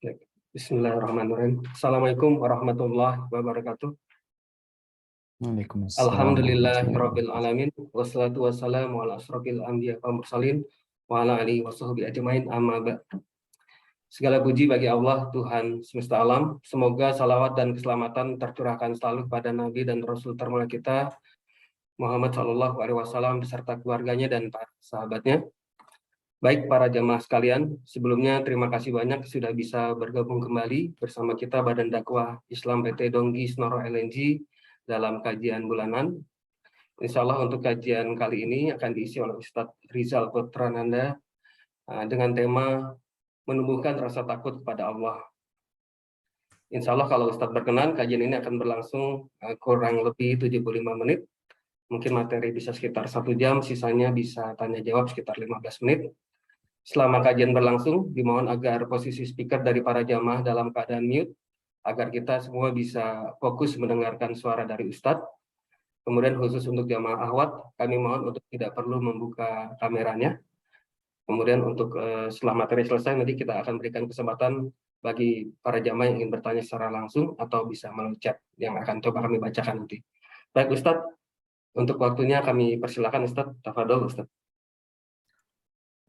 Ya, Bismillahirrahmanirrahim. Assalamualaikum warahmatullahi wabarakatuh. Waalaikumsalam warahmatullahi Alhamdulillahirabbil wabarakatuh. alamin. Wassalatu wassalamu ala asrofil anbiya wal mursalin wa ala alihi washabbihi ajmain amma ba'd. Segala puji bagi Allah, Tuhan semesta alam. Semoga salawat dan keselamatan tercurahkan selalu kepada Nabi dan Rasul termulia kita Muhammad Shallallahu Alaihi Wasallam beserta keluarganya dan para sahabatnya. Baik para jamaah sekalian, sebelumnya terima kasih banyak sudah bisa bergabung kembali bersama kita Badan Dakwah Islam PT Donggi Snoro LNG dalam kajian bulanan. Insya Allah untuk kajian kali ini akan diisi oleh Ustadz Rizal Putrananda dengan tema menumbuhkan rasa takut kepada Allah. Insya Allah kalau Ustadz berkenan, kajian ini akan berlangsung kurang lebih 75 menit. Mungkin materi bisa sekitar 1 jam, sisanya bisa tanya jawab sekitar 15 menit. Selama kajian berlangsung, dimohon agar posisi speaker dari para jamaah dalam keadaan mute, agar kita semua bisa fokus mendengarkan suara dari Ustadz. Kemudian khusus untuk jamaah akhwat, kami mohon untuk tidak perlu membuka kameranya. Kemudian untuk setelah materi selesai, nanti kita akan berikan kesempatan bagi para jamaah yang ingin bertanya secara langsung atau bisa melalui chat yang akan coba kami bacakan nanti. Baik Ustadz, untuk waktunya kami persilakan Ustadz. Tafadhol Ustadz.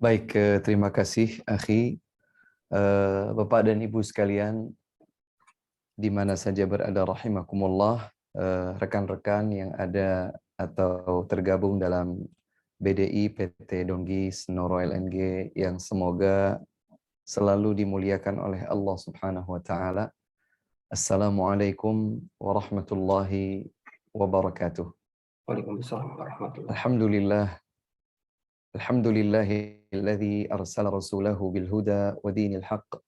Baik, terima kasih akhi. Bapak dan Ibu sekalian, di mana saja berada rahimakumullah, rekan-rekan yang ada atau tergabung dalam BDI PT Donggi Snoro LNG yang semoga selalu dimuliakan oleh Allah Subhanahu wa taala. Assalamualaikum warahmatullahi wabarakatuh. Waalaikumsalam warahmatullahi wabarakatuh. Alhamdulillah. Alhamdulillahilladzi arsala rasulahu bil huda wa dinil haqq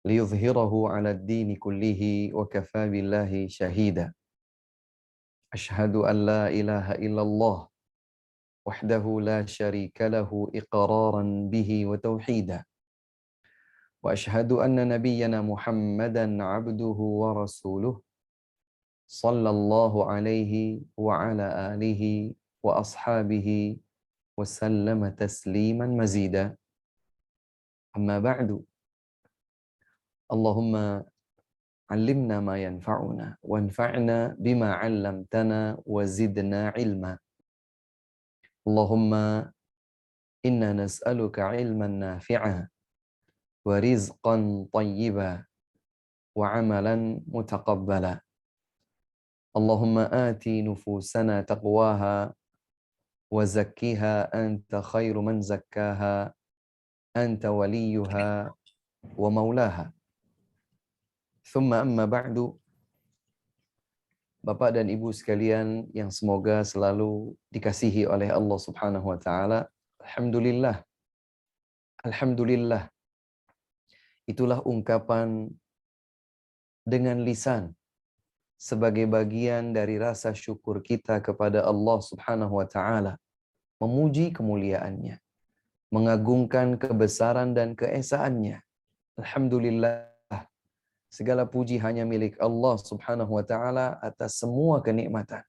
liyudhhirahu 'ala ad-din kullihi wa kafa billahi shahida. Ashhadu an la ilaha illallah wahdahu la syarika lahu iqraran bihi wa tauhida. Wa ashhadu anna nabiyyana Muhammadan 'abduhu wa rasuluh sallallahu alaihi wa ala alihi wa ashabihi wa sallama tasliman mazida. Amma ba'du. Allahumma allimna ma yanfa'una wanfa'na bima 'allamtana wa zidna ilma. Allahumma inna nas'aluka ilman nafi'a wa rizqan tayyiba wa 'amalan mutaqabbala. Allahumma ati nufusana taqwaha wa zakkiha anta khairu man zakkaha anta waliyuha wa maulaha. Thumma amma ba'du. Bapak dan Ibu sekalian yang semoga selalu dikasihi oleh Allah Subhanahu wa taala. Alhamdulillah. Alhamdulillah. Itulah ungkapan dengan lisan sebagai bagian dari rasa syukur kita kepada Allah Subhanahu wa taala, memuji kemuliaannya, mengagungkan kebesaran dan keesaannya. Alhamdulillah. Segala puji hanya milik Allah Subhanahu wa taala atas semua kenikmatan.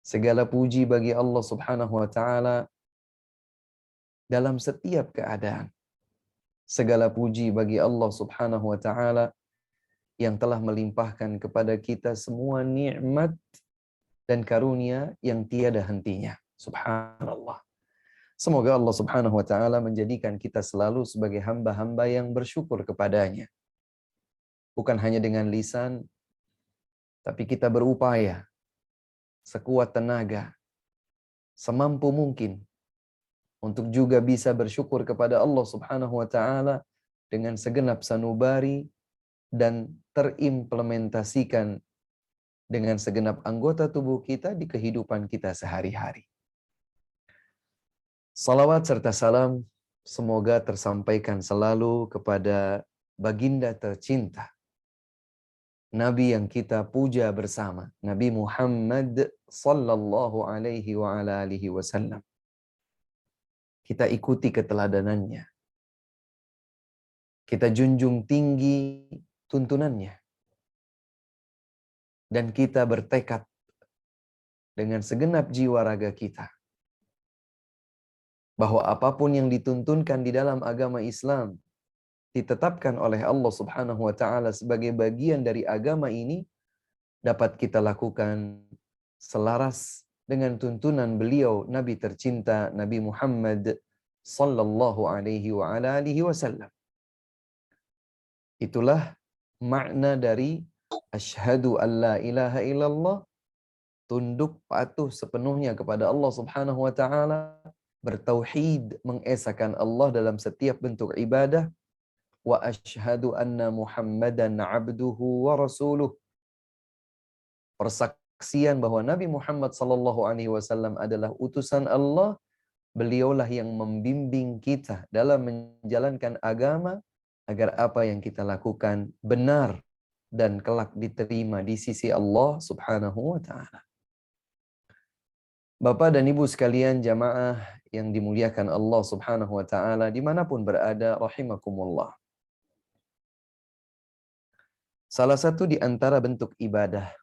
Segala puji bagi Allah Subhanahu wa taala dalam setiap keadaan. Segala puji bagi Allah Subhanahu wa taala yang telah melimpahkan kepada kita semua nikmat dan karunia yang tiada hentinya. Subhanallah. Semoga Allah Subhanahu wa taala menjadikan kita selalu sebagai hamba-hamba yang bersyukur kepadanya. Bukan hanya dengan lisan, tapi kita berupaya sekuat tenaga, semampu mungkin untuk juga bisa bersyukur kepada Allah Subhanahu wa taala dengan segenap sanubari dan terimplementasikan dengan segenap anggota tubuh kita di kehidupan kita sehari-hari. Salawat serta salam semoga tersampaikan selalu kepada baginda tercinta, Nabi yang kita puja bersama, Nabi Muhammad sallallahu alaihi wa ala alihi wasallam. Kita ikuti keteladanannya. Kita junjung tinggi tuntunannya. Dan kita bertekad dengan segenap jiwa raga kita bahwa apapun yang dituntunkan di dalam agama Islam ditetapkan oleh Allah Subhanahu wa taala sebagai bagian dari agama ini dapat kita lakukan selaras dengan tuntunan beliau Nabi tercinta Nabi Muhammad sallallahu alaihi wa ala alihi wasallam. Itulah makna dari asyhadu an la ilaha illallah, tunduk patuh sepenuhnya kepada Allah Subhanahu wa taala, bertauhid, mengesahkan Allah dalam setiap bentuk ibadah, wa asyhadu anna Muhammadan abduhu wa rasuluh. Persaksian bahwa Nabi Muhammad sallallahu alaihi wasallam adalah utusan Allah, beliaulah yang membimbing kita dalam menjalankan agama agar apa yang kita lakukan benar dan kelak diterima di sisi Allah Subhanahu wa taala. Bapak dan Ibu sekalian jamaah yang dimuliakan Allah Subhanahu wa taala dimanapun berada rahimakumullah. Salah satu di antara bentuk ibadah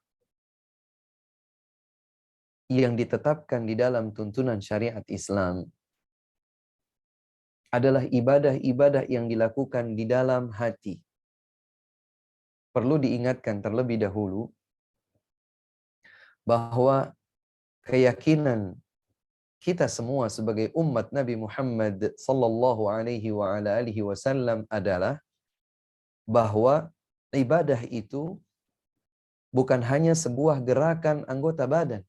yang ditetapkan di dalam tuntunan syariat Islam adalah ibadah-ibadah yang dilakukan di dalam hati. Perlu diingatkan terlebih dahulu bahwa keyakinan kita semua sebagai umat Nabi Muhammad sallallahu alaihi wa ala alihi wasallam adalah bahwa ibadah itu bukan hanya sebuah gerakan anggota badan,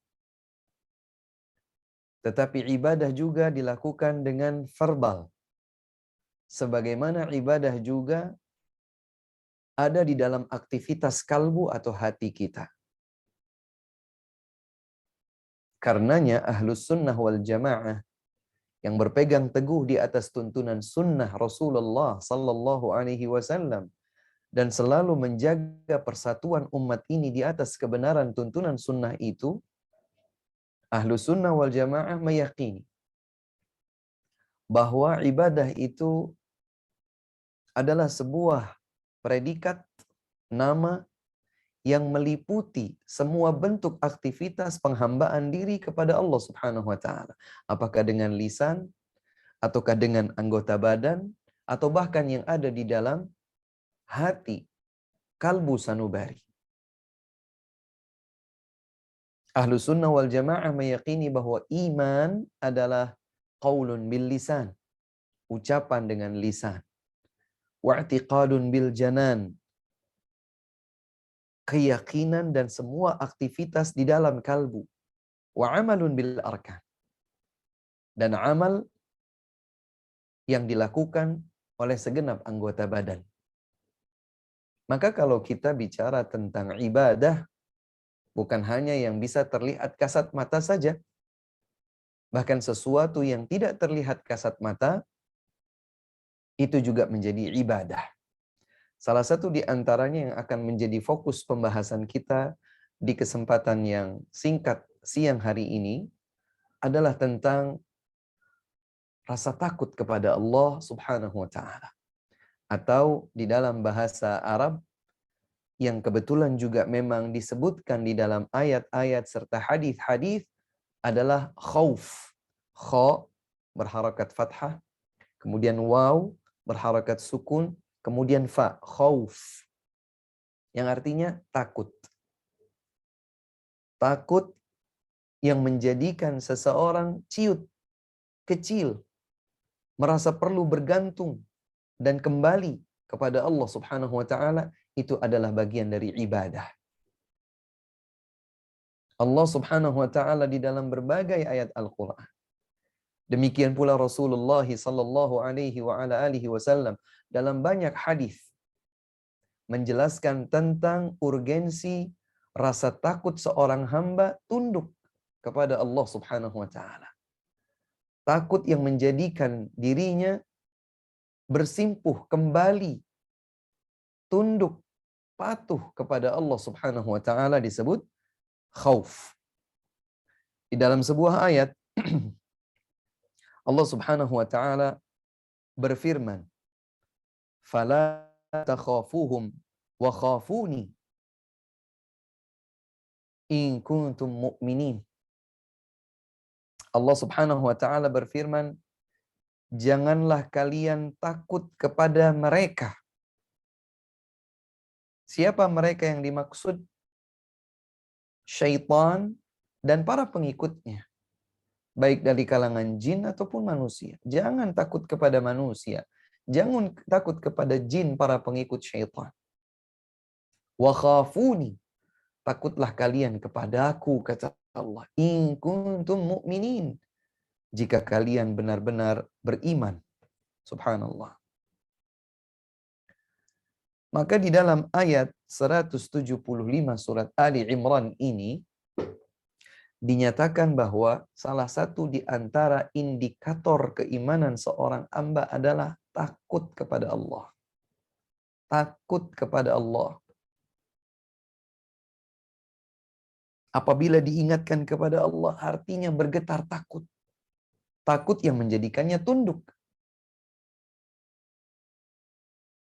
tetapi ibadah juga dilakukan dengan verbal. Sebagaimana ibadah juga ada di dalam aktivitas kalbu atau hati kita. Karenanya Ahlus Sunnah wal Jamaah yang berpegang teguh di atas tuntunan sunnah Rasulullah sallallahu alaihi wasallam dan selalu menjaga persatuan umat ini di atas kebenaran tuntunan sunnah itu, Ahlus Sunnah wal Jamaah meyakini bahwa ibadah itu adalah sebuah predikat, nama yang meliputi semua bentuk aktivitas penghambaan diri kepada Allah Subhanahu wa taala. Apakah dengan lisan, ataukah dengan anggota badan, atau bahkan yang ada di dalam hati, kalbu sanubari. Ahlus Sunnah wal Jamaah meyakini bahwa iman adalah qaulun bil lisan, ucapan dengan lisan. Wa'tiqadun bil janan, keyakinan dan semua aktivitas di dalam kalbu. Wa amalun bil arkan, dan amal yang dilakukan oleh segenap anggota badan. Maka kalau kita bicara tentang ibadah, bukan hanya yang bisa terlihat kasat mata saja, bahkan sesuatu yang tidak terlihat kasat mata itu juga menjadi ibadah. Salah satu di antaranya yang akan menjadi fokus pembahasan kita di kesempatan yang singkat siang hari ini adalah tentang rasa takut kepada Allah Subhanahu wa taala. Atau di dalam bahasa Arab yang kebetulan juga memang disebutkan di dalam ayat-ayat serta hadis-hadis adalah khauf. Kha berharakat fathah, kemudian waw berharakat sukun, kemudian fa, khauf, yang artinya takut. Takut yang menjadikan seseorang ciut, kecil, merasa perlu bergantung dan kembali kepada Allah Subhanahu wa taala, itu adalah bagian dari ibadah. Allah Subhanahu wa taala di dalam berbagai ayat Al-Qur'an, demikian pula Rasulullah sallallahu alaihi wa ala alihi wasallam dalam banyak hadis menjelaskan tentang urgensi rasa takut seorang hamba tunduk kepada Allah Subhanahu wa taala. Takut yang menjadikan dirinya bersimpuh kembali, tunduk, patuh kepada Allah Subhanahu wa taala disebut khauf. Di dalam sebuah ayat Allah Subhanahu wa taala berfirman, "Fala takhafuhum wa khafuni in kuntum mu'minin." Allah Subhanahu wa taala berfirman, janganlah kalian takut kepada mereka. Siapa mereka yang dimaksud? Syaitan dan para pengikutnya, baik dari kalangan jin ataupun manusia. Jangan takut kepada manusia, jangan takut kepada jin para pengikut syaitan. Wa khafuni, takutlah kalian kepadaku, kata Allah, in kuntum mu'minin, jika kalian benar-benar beriman. Subhanallah. Maka di dalam ayat 175 surat Ali Imran ini dinyatakan bahwa salah satu di antara indikator keimanan seorang hamba adalah takut kepada Allah. Takut kepada Allah. Apabila diingatkan kepada Allah, artinya bergetar takut. Takut yang menjadikannya tunduk.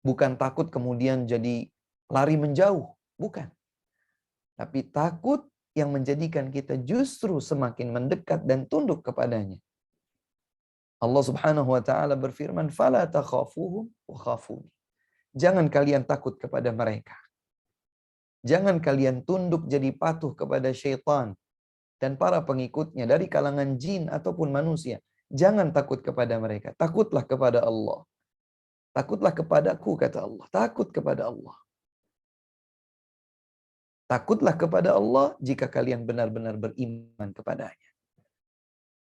Bukan takut kemudian jadi lari menjauh. Bukan. Tapi takut yang menjadikan kita justru semakin mendekat dan tunduk kepadanya. Allah Subhanahu wa taala berfirman, "Fala takhafuhum wa khafuni." Jangan kalian takut kepada mereka. Jangan kalian tunduk jadi patuh kepada syaitan dan para pengikutnya dari kalangan jin ataupun manusia. Jangan takut kepada mereka. Takutlah kepada Allah. Takutlah kepadaku, kata Allah. Takut kepada Allah. Takutlah kepada Allah jika kalian benar-benar beriman kepadanya.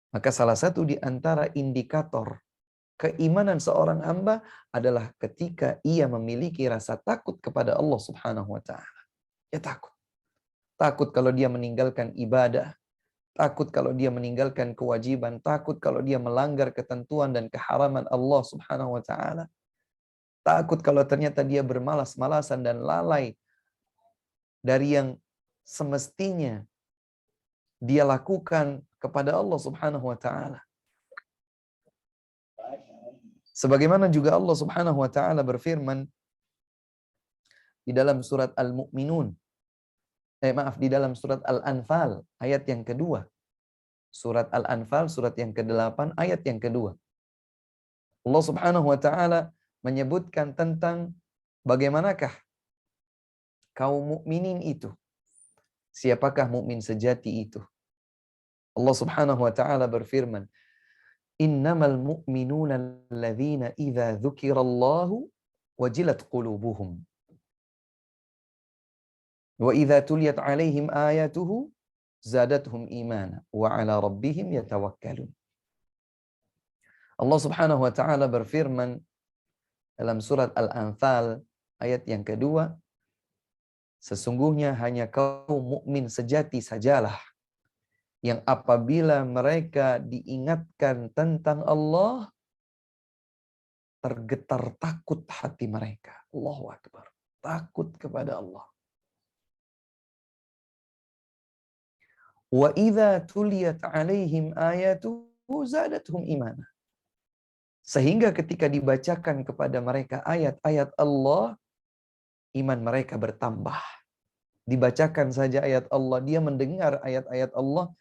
Maka salah satu di antara indikator keimanan seorang hamba adalah ketika ia memiliki rasa takut kepada Allah Subhanahu wa taala. Ya takut. Takut kalau dia meninggalkan ibadah, takut kalau dia meninggalkan kewajiban, takut kalau dia melanggar ketentuan dan keharaman Allah Subhanahu wa taala. Takut kalau ternyata dia bermalas-malasan dan lalai dari yang semestinya dia lakukan kepada Allah Subhanahu wa taala. Sebagaimana juga Allah Subhanahu wa taala berfirman di dalam surat Al-Mu'minun. Di dalam surat Al-Anfal ayat yang kedua. Surat Al-Anfal surat yang ke-8 ayat yang kedua. Allah Subhanahu wa taala menyebutkan tentang bagaimanakah kaum mukminin itu. Siapakah mukmin sejati itu? Allah Subhanahu wa taala berfirman, "Innamal mu'minuna alladzina idza dzukirallahu wajilat qulubuhum wa idza tuliyat 'alaihim ayatuhu zadatuhum imana wa 'ala rabbihim yatawakkalun." Allah Subhanahu wa taala berfirman dalam surat Al-Anfal ayat yang kedua, sesungguhnya hanya kaum mukmin sejati sajalah yang apabila mereka diingatkan tentang Allah, tergetar takut hati mereka. Allahu Akbar. Takut kepada Allah. Wa idza tuliyat 'alaihim ayatuhu zadatuhum imana. Sehingga ketika dibacakan kepada mereka ayat-ayat Allah, iman mereka bertambah. Dibacakan saja ayat Allah, dia mendengar ayat-ayat Allah,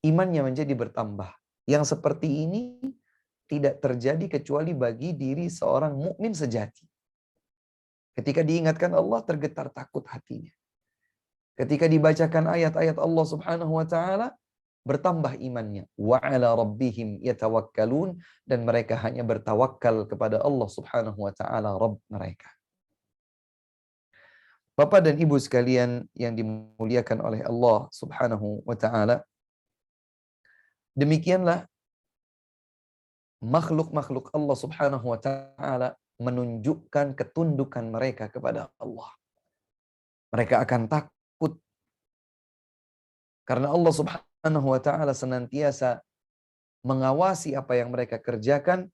imannya menjadi bertambah. Yang seperti ini tidak terjadi kecuali bagi diri seorang mukmin sejati. Ketika diingatkan Allah, tergetar takut hatinya. Ketika dibacakan ayat-ayat Allah Subhanahu wa taala, bertambah imannya. Wa 'ala rabbihim yatawakkalun, dan mereka hanya bertawakal kepada Allah Subhanahu wa taala, Rabb mereka. Bapak dan Ibu sekalian yang dimuliakan oleh Allah Subhanahu wa taala, demikianlah makhluk-makhluk Allah Subhanahu wa taala menunjukkan ketundukan mereka kepada Allah. Mereka akan takut karena Allah Subhanahu wa taala senantiasa mengawasi apa yang mereka kerjakan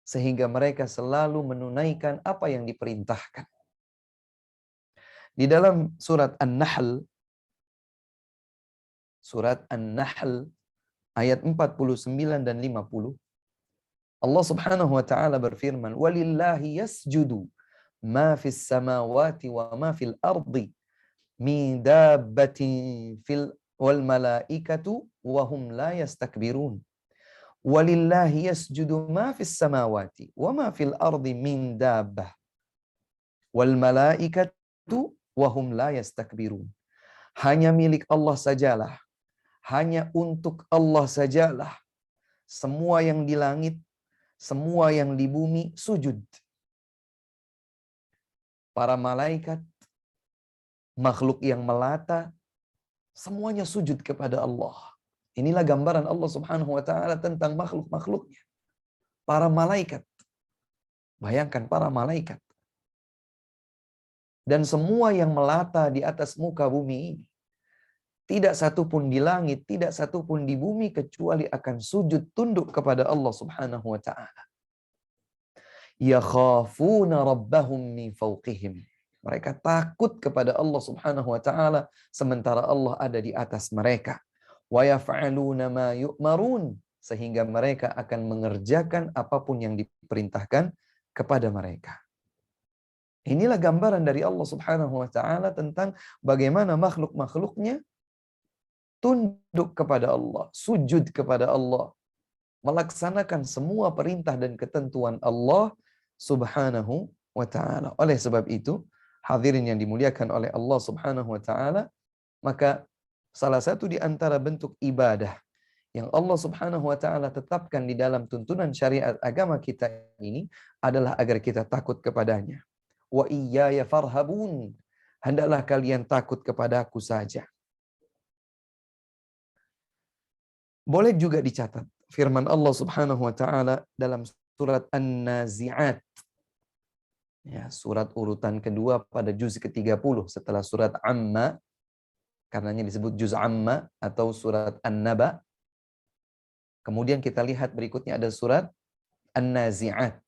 sehingga mereka selalu menunaikan apa yang diperintahkan. Di dalam surat An-Nahl ayat 49 dan 50, Allah Subhanahu wa taala berfirman, "Walillahi yasjudu ma fis samawati wa ma fil ardi min dabbatin fil wal malaikatu wa hum la yastakbirun Walillahi yasjudu ma fis samawati wa ma fil ardi min dabbah. Wal malaikatu wa hum la yastakbirun. Hanya milik Allah sajalah. Hanya untuk Allah sajalah. Semua yang di langit, semua yang di bumi sujud. Para malaikat, makhluk yang melata, semuanya sujud kepada Allah. Inilah gambaran Allah Subhanahu wa taala tentang makhluk-makhluknya. Para malaikat. Bayangkan para malaikat. Dan semua yang melata di atas muka bumi ini. Tidak satu pun di langit, tidak satu pun di bumi kecuali akan sujud tunduk kepada Allah Subhanahu wa taala. Yakhafuna rabbahum min fawqihim. Mereka takut kepada Allah Subhanahu wa taala sementara Allah ada di atas mereka. Wa yaf'aluna ma yu'marun, sehingga mereka akan mengerjakan apapun yang diperintahkan kepada mereka. Inilah gambaran dari Allah Subhanahu wa taala tentang bagaimana makhluk-makhluknya tunduk kepada Allah, sujud kepada Allah, melaksanakan semua perintah dan ketentuan Allah Subhanahu wa taala. Oleh sebab itu, hadirin yang dimuliakan oleh Allah Subhanahu wa taala, maka salah satu di antara bentuk ibadah yang Allah Subhanahu wa taala tetapkan di dalam tuntunan syariat agama kita ini adalah agar kita takut kepadanya. Wa iyaya farhabun. Hendaklah kalian takut kepadaku saja. Boleh juga dicatat firman Allah Subhanahu wa taala dalam surat An-Nazi'at. Ya, surat urutan kedua pada juz ke-30 setelah surat Amma. Karenanya disebut juz Amma atau surat An-Naba. Kemudian kita lihat berikutnya ada surat An-Nazi'at.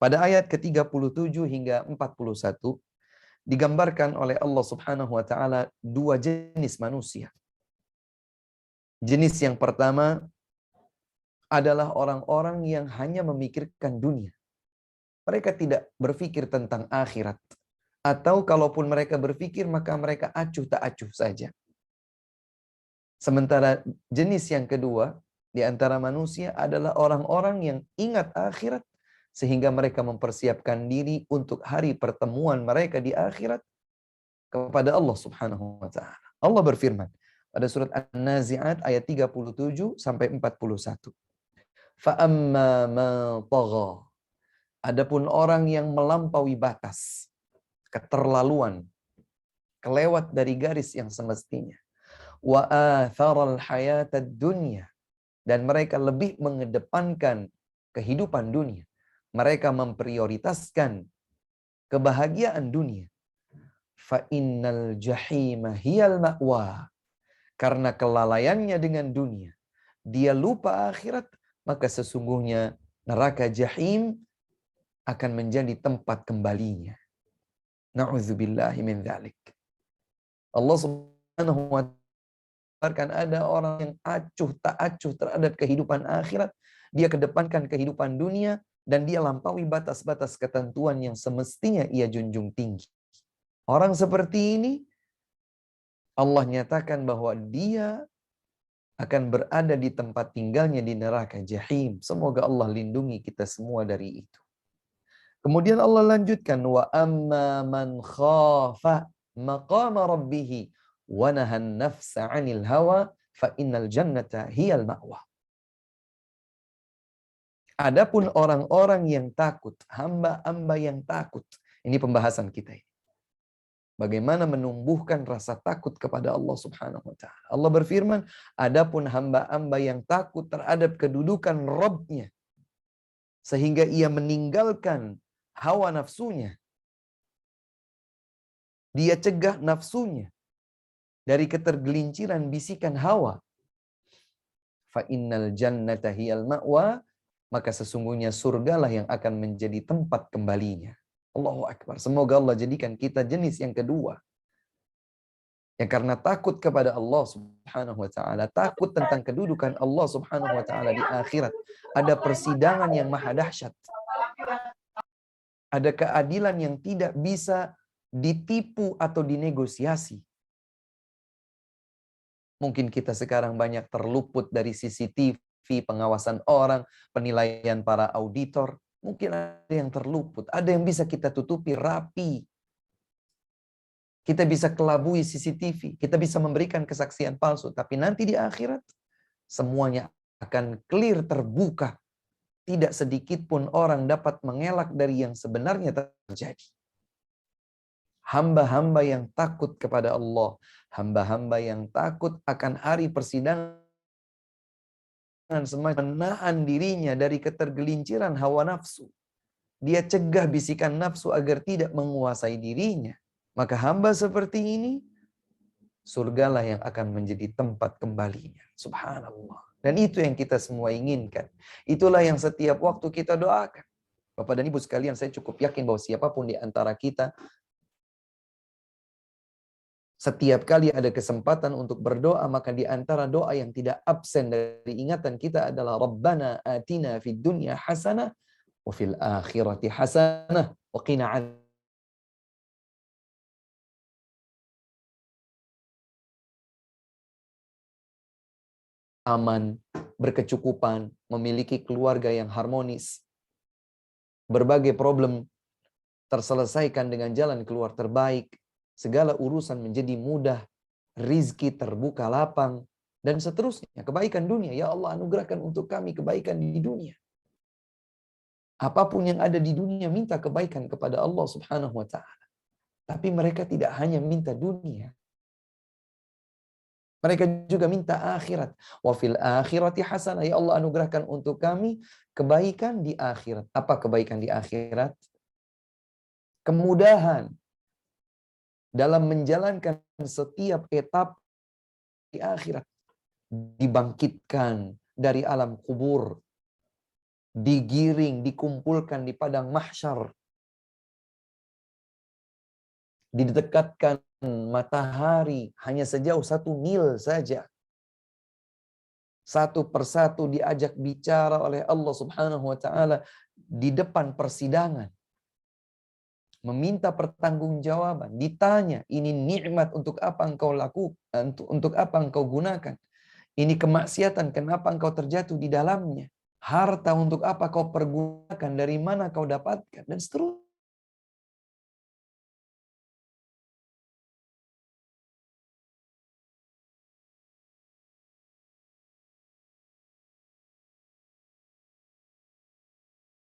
Pada ayat ke-37 hingga 41 digambarkan oleh Allah Subhanahu wa taala dua jenis manusia. Jenis yang pertama adalah orang-orang yang hanya memikirkan dunia. Mereka tidak berpikir tentang akhirat. Atau kalaupun mereka berpikir, maka mereka acuh tak acuh saja. Sementara jenis yang kedua di antara manusia adalah orang-orang yang ingat akhirat, sehingga mereka mempersiapkan diri untuk hari pertemuan mereka di akhirat kepada Allah Subhanahu wa taala. Allah berfirman pada surat An-Nazi'at ayat 37 sampai 41. Fa'amma man tagha. Adapun orang yang melampaui batas, keterlaluan, kelewat dari garis yang semestinya. Wa atharal hayatad dunya. Dan mereka lebih mengedepankan kehidupan dunia. Mereka memprioritaskan kebahagiaan dunia. Fa innal jahima hiyal ma'wa. Karena kelalaiannya dengan dunia, dia lupa akhirat, maka sesungguhnya neraka jahim akan menjadi tempat kembalinya. Na'udzubillahi min dzalik. Allah Subhanahu wa taala ada orang yang acuh tak acuh terhadap kehidupan akhirat, dia kedepankan kehidupan dunia dan dia lampaui batas-batas ketentuan yang semestinya ia junjung tinggi. Orang seperti ini Allah nyatakan bahwa dia akan berada di tempat tinggalnya di neraka jahim. Semoga Allah lindungi kita semua dari itu. Kemudian Allah lanjutkan, wa amma man khafa maqama rabbih wa nahan nafsa 'anil hawa fa innal jannata hiyal ma'wa. Adapun orang-orang yang takut, hamba-hamba yang takut. Ini pembahasan kita ini. Bagaimana menumbuhkan rasa takut kepada Allah Subhanahu wa taala. Allah berfirman, adapun hamba-hamba yang takut terhadap kedudukan Rabb-nya sehingga ia meninggalkan hawa nafsunya. Dia cegah nafsunya dari ketergelinciran bisikan hawa. Fa innal jannata hiyal ma'wa, maka sesungguhnya surgalah yang akan menjadi tempat kembalinya. Allahu Akbar. Semoga Allah jadikan kita jenis yang kedua. Ya, karena takut kepada Allah Subhanahu wa taala, takut tentang kedudukan Allah Subhanahu wa taala di akhirat. Ada persidangan yang maha dahsyat. Ada keadilan yang tidak bisa ditipu atau dinegosiasi. Mungkin kita sekarang banyak terluput dari CCTV, pengawasan orang, penilaian para auditor. Mungkin ada yang terluput, ada yang bisa kita tutupi rapi. Kita bisa kelabui CCTV, kita bisa memberikan kesaksian palsu, tapi nanti di akhirat semuanya akan clear, terbuka. Tidak sedikit pun orang dapat mengelak dari yang sebenarnya terjadi. Hamba-hamba yang takut kepada Allah, hamba-hamba yang takut akan hari persidangan, semacam menahan dirinya dari ketergelinciran hawa nafsu. Dia cegah bisikan nafsu agar tidak menguasai dirinya. Maka hamba seperti ini, surgalah yang akan menjadi tempat kembalinya. Subhanallah. Dan itu yang kita semua inginkan. Itulah yang setiap waktu kita doakan. Bapak dan Ibu sekalian, saya cukup yakin bahwa siapapun di antara kita, setiap kali ada kesempatan untuk berdoa, maka di antara doa yang tidak absen dari ingatan kita adalah Rabbana atina fid dunya hasanah wa fil akhirati hasanah wa qina adzabannar. Aman, berkecukupan, memiliki keluarga yang harmonis, berbagai problem terselesaikan dengan jalan keluar terbaik, segala urusan menjadi mudah, rizki terbuka lapang, dan seterusnya. Kebaikan dunia, ya Allah anugerahkan untuk kami kebaikan di dunia. Apapun yang ada di dunia, minta kebaikan kepada Allah Subhanahu wa ta'ala. Tapi mereka tidak hanya minta dunia, mereka juga minta akhirat. Wa fil akhirati hasanah. Ya Allah anugerahkan untuk kami kebaikan di akhirat. Apa kebaikan di akhirat? Kemudahan dalam menjalankan setiap etap di akhirat. Dibangkitkan dari alam kubur. Digiring, dikumpulkan di padang mahsyar. Didekatkan matahari hanya sejauh 1 mil saja. Satu persatu diajak bicara oleh Allah Subhanahu wa ta'ala di depan persidangan. Meminta pertanggungjawaban, ditanya, ini nikmat untuk apa engkau lakukan, untuk apa engkau gunakan? Ini kemaksiatan, kenapa engkau terjatuh di dalamnya? Harta untuk apa kau pergunakan, dari mana kau dapatkan, dan seterusnya.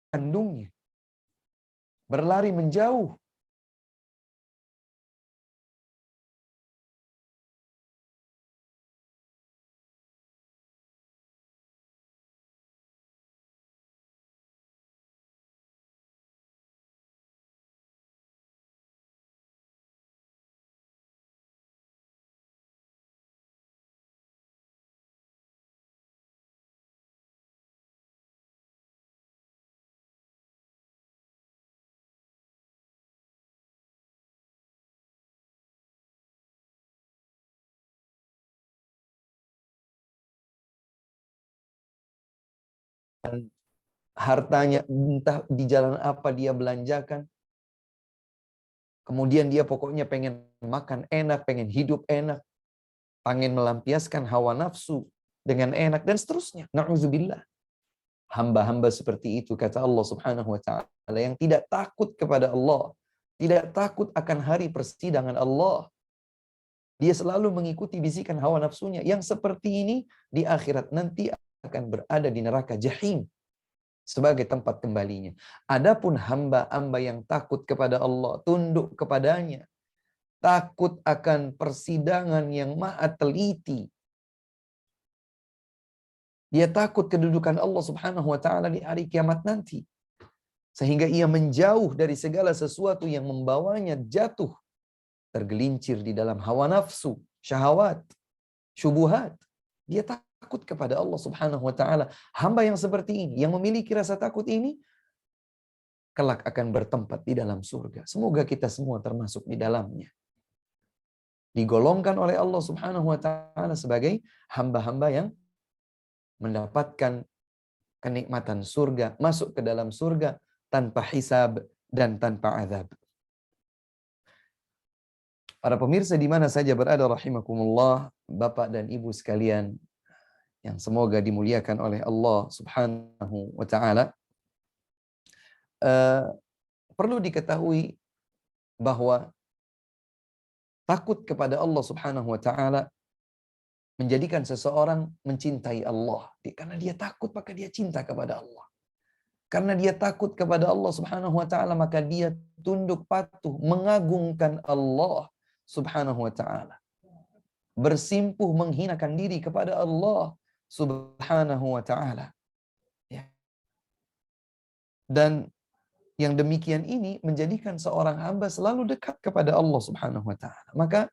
Kandungnya berlari menjauh. Dan hartanya entah di jalan apa dia belanjakan. Kemudian dia pokoknya pengen makan enak, pengen hidup enak, pengen melampiaskan hawa nafsu dengan enak, dan seterusnya. Na'udzubillah. Hamba-hamba seperti itu, kata Allah Subhanahu wa ta'ala, yang tidak takut kepada Allah, tidak takut akan hari persidangan Allah. Dia selalu mengikuti bisikan hawa nafsunya. Yang seperti ini di akhirat nanti akan berada di neraka jahim sebagai tempat kembalinya. Adapun hamba-hamba yang takut kepada Allah, tunduk kepadanya, takut akan persidangan yang maha teliti. Dia takut kedudukan Allah Subhanahu wa ta'ala di hari kiamat nanti. Sehingga ia menjauh dari segala sesuatu yang membawanya jatuh, tergelincir di dalam hawa nafsu, syahwat, syubuhat. Dia takut kepada Allah Subhanahu wa ta'ala. Hamba yang seperti ini, yang memiliki rasa takut ini, kelak akan bertempat di dalam surga. Semoga kita semua termasuk di dalamnya. Digolongkan oleh Allah Subhanahu wa ta'ala sebagai hamba-hamba yang mendapatkan kenikmatan surga, masuk ke dalam surga tanpa hisab dan tanpa azab. Para pemirsa di mana saja berada rahimakumullah, Bapak dan Ibu sekalian, yang semoga dimuliakan oleh Allah Subhanahu wa taala, perlu diketahui bahwa takut kepada Allah Subhanahu wa taala menjadikan seseorang mencintai Allah. Karena dia takut, maka dia cinta kepada Allah. Karena dia takut kepada Allah Subhanahu wa taala, maka dia tunduk patuh, mengagungkan Allah Subhanahu wa taala. Bersimpuh menghinakan diri kepada Allah Subhanahu wa taala. Ya. Dan yang demikian ini menjadikan seorang hamba selalu dekat kepada Allah Subhanahu wa taala. Maka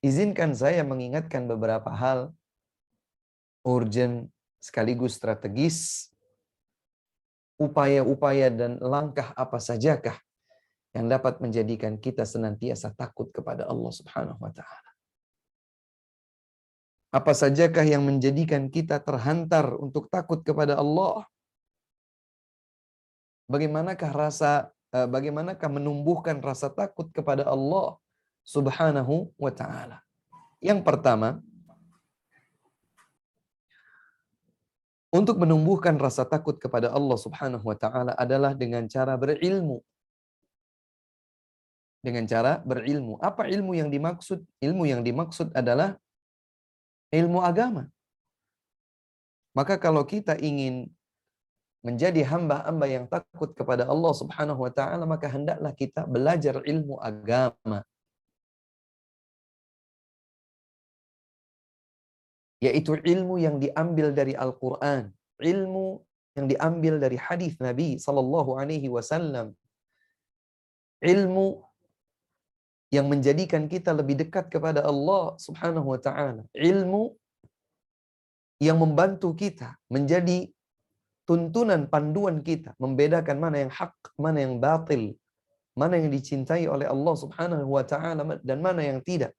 izinkan saya mengingatkan beberapa hal urgent sekaligus strategis, upaya-upaya dan langkah apa sajakah yang dapat menjadikan kita senantiasa takut kepada Allah Subhanahu wa taala. Apa sajakah yang menjadikan kita terhantar untuk takut kepada Allah? Bagaimanakah menumbuhkan rasa takut kepada Allah Subhanahu wa taala? Yang pertama, untuk menumbuhkan rasa takut kepada Allah Subhanahu wa taala adalah dengan cara berilmu. Dengan cara berilmu. Apa ilmu yang dimaksud? Ilmu yang dimaksud adalah ilmu agama. Maka kalau kita ingin menjadi hamba-hamba yang takut kepada Allah Subhanahu wa taala, maka hendaklah kita belajar ilmu agama. Yaitu ilmu yang diambil dari Al-Qur'an, ilmu yang diambil dari hadis Nabi sallallahu alaihi wasallam. Ilmu yang menjadikan kita lebih dekat kepada Allah Subhanahu wa taala. Ilmu yang membantu kita menjadi tuntunan panduan kita, membedakan mana yang hak, mana yang batil, mana yang dicintai oleh Allah Subhanahu wa taala dan mana yang tidak.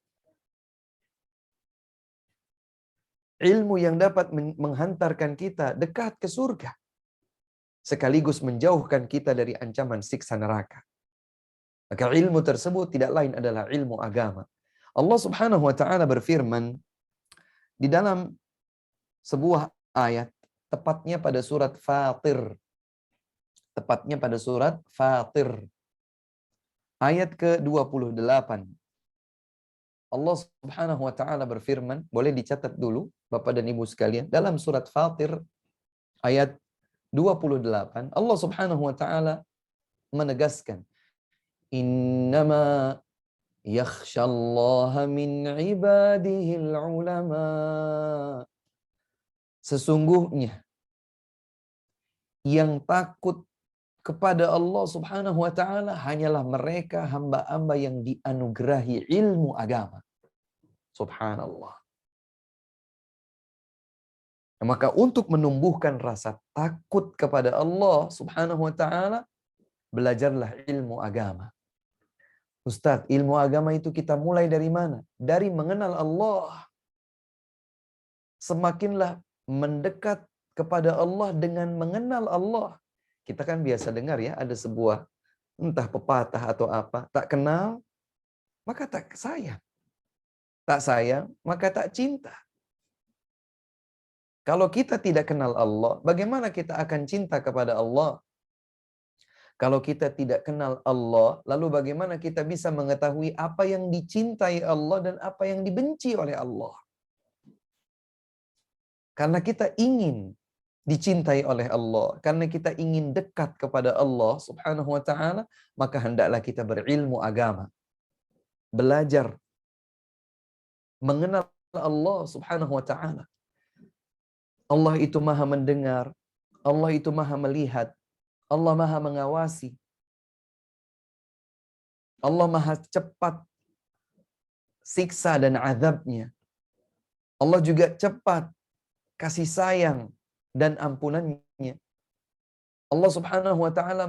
Ilmu yang dapat menghantarkan kita dekat ke surga, sekaligus menjauhkan kita dari ancaman siksa neraka. Maka ilmu tersebut tidak lain adalah ilmu agama. Allah Subhanahu wa taala berfirman di dalam sebuah ayat, tepatnya pada surat Fatir. Tepatnya pada surat Fatir. Ayat ke-28. Allah Subhanahu wa taala berfirman, boleh dicatat dulu Bapak dan Ibu sekalian, dalam surat Fatir ayat 28, Allah Subhanahu wa taala menegaskan, innama yakhshallaha min ibadihil ulama. Sesungguhnya yang takut kepada Allah Subhanahu wa taala hanyalah mereka hamba-hamba yang dianugerahi ilmu agama. Subhanallah. Maka untuk menumbuhkan rasa takut kepada Allah Subhanahu wa taala, belajarlah ilmu agama. Ustaz, ilmu agama itu kita mulai dari mana? Dari mengenal Allah. Semakinlah mendekat kepada Allah dengan mengenal Allah. Kita kan biasa dengar ya, ada sebuah entah pepatah atau apa, tak kenal maka tak sayang. Tak sayang maka tak cinta. Kalau kita tidak kenal Allah, bagaimana kita akan cinta kepada Allah? Kalau kita tidak kenal Allah, lalu bagaimana kita bisa mengetahui apa yang dicintai Allah dan apa yang dibenci oleh Allah? Karena kita ingin dicintai oleh Allah, karena kita ingin dekat kepada Allah Subhanahu wa taala, maka hendaklah kita berilmu agama. Belajar mengenal Allah Subhanahu wa taala. Allah itu Maha mendengar, Allah itu Maha melihat, Allah Maha mengawasi. Allah Maha cepat siksa dan azabnya. Allah juga cepat kasih sayang dan ampunannya. Allah Subhanahu wa taala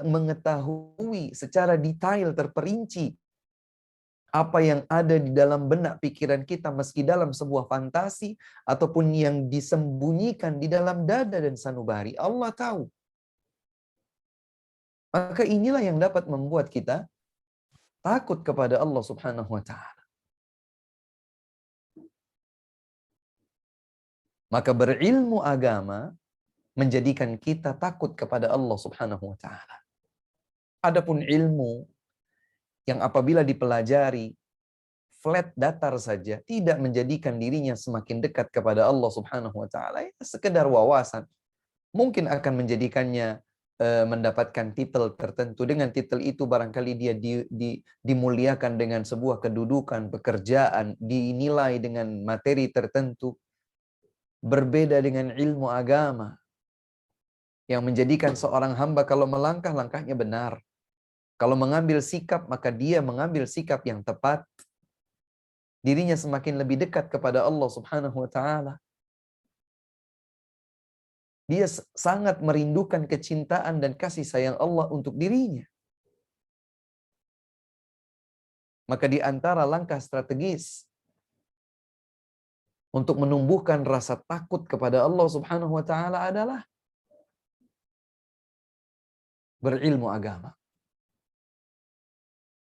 mengetahui secara detail terperinci apa yang ada di dalam benak pikiran kita, meski dalam sebuah fantasi ataupun yang disembunyikan di dalam dada dan sanubari. Allah tahu. Maka inilah yang dapat membuat kita takut kepada Allah Subhanahu wa taala. Maka berilmu agama menjadikan kita takut kepada Allah Subhanahu wa taala. Adapun ilmu yang apabila dipelajari flat datar saja tidak menjadikan dirinya semakin dekat kepada Allah Subhanahu wa taala, ya sekedar wawasan. Mungkin akan menjadikannya mendapatkan titel tertentu. Dengan titel itu barangkali dia dimuliakan dengan sebuah kedudukan, pekerjaan, dinilai dengan materi tertentu. Berbeda dengan ilmu agama yang menjadikan seorang hamba kalau melangkah, langkahnya benar. Kalau mengambil sikap, maka dia mengambil sikap yang tepat. Dirinya semakin lebih dekat kepada Allah Subhanahu wa taala. Dia sangat merindukan kecintaan dan kasih sayang Allah untuk dirinya. Maka di antara langkah strategis untuk menumbuhkan rasa takut kepada Allah Subhanahu wa taala adalah berilmu agama.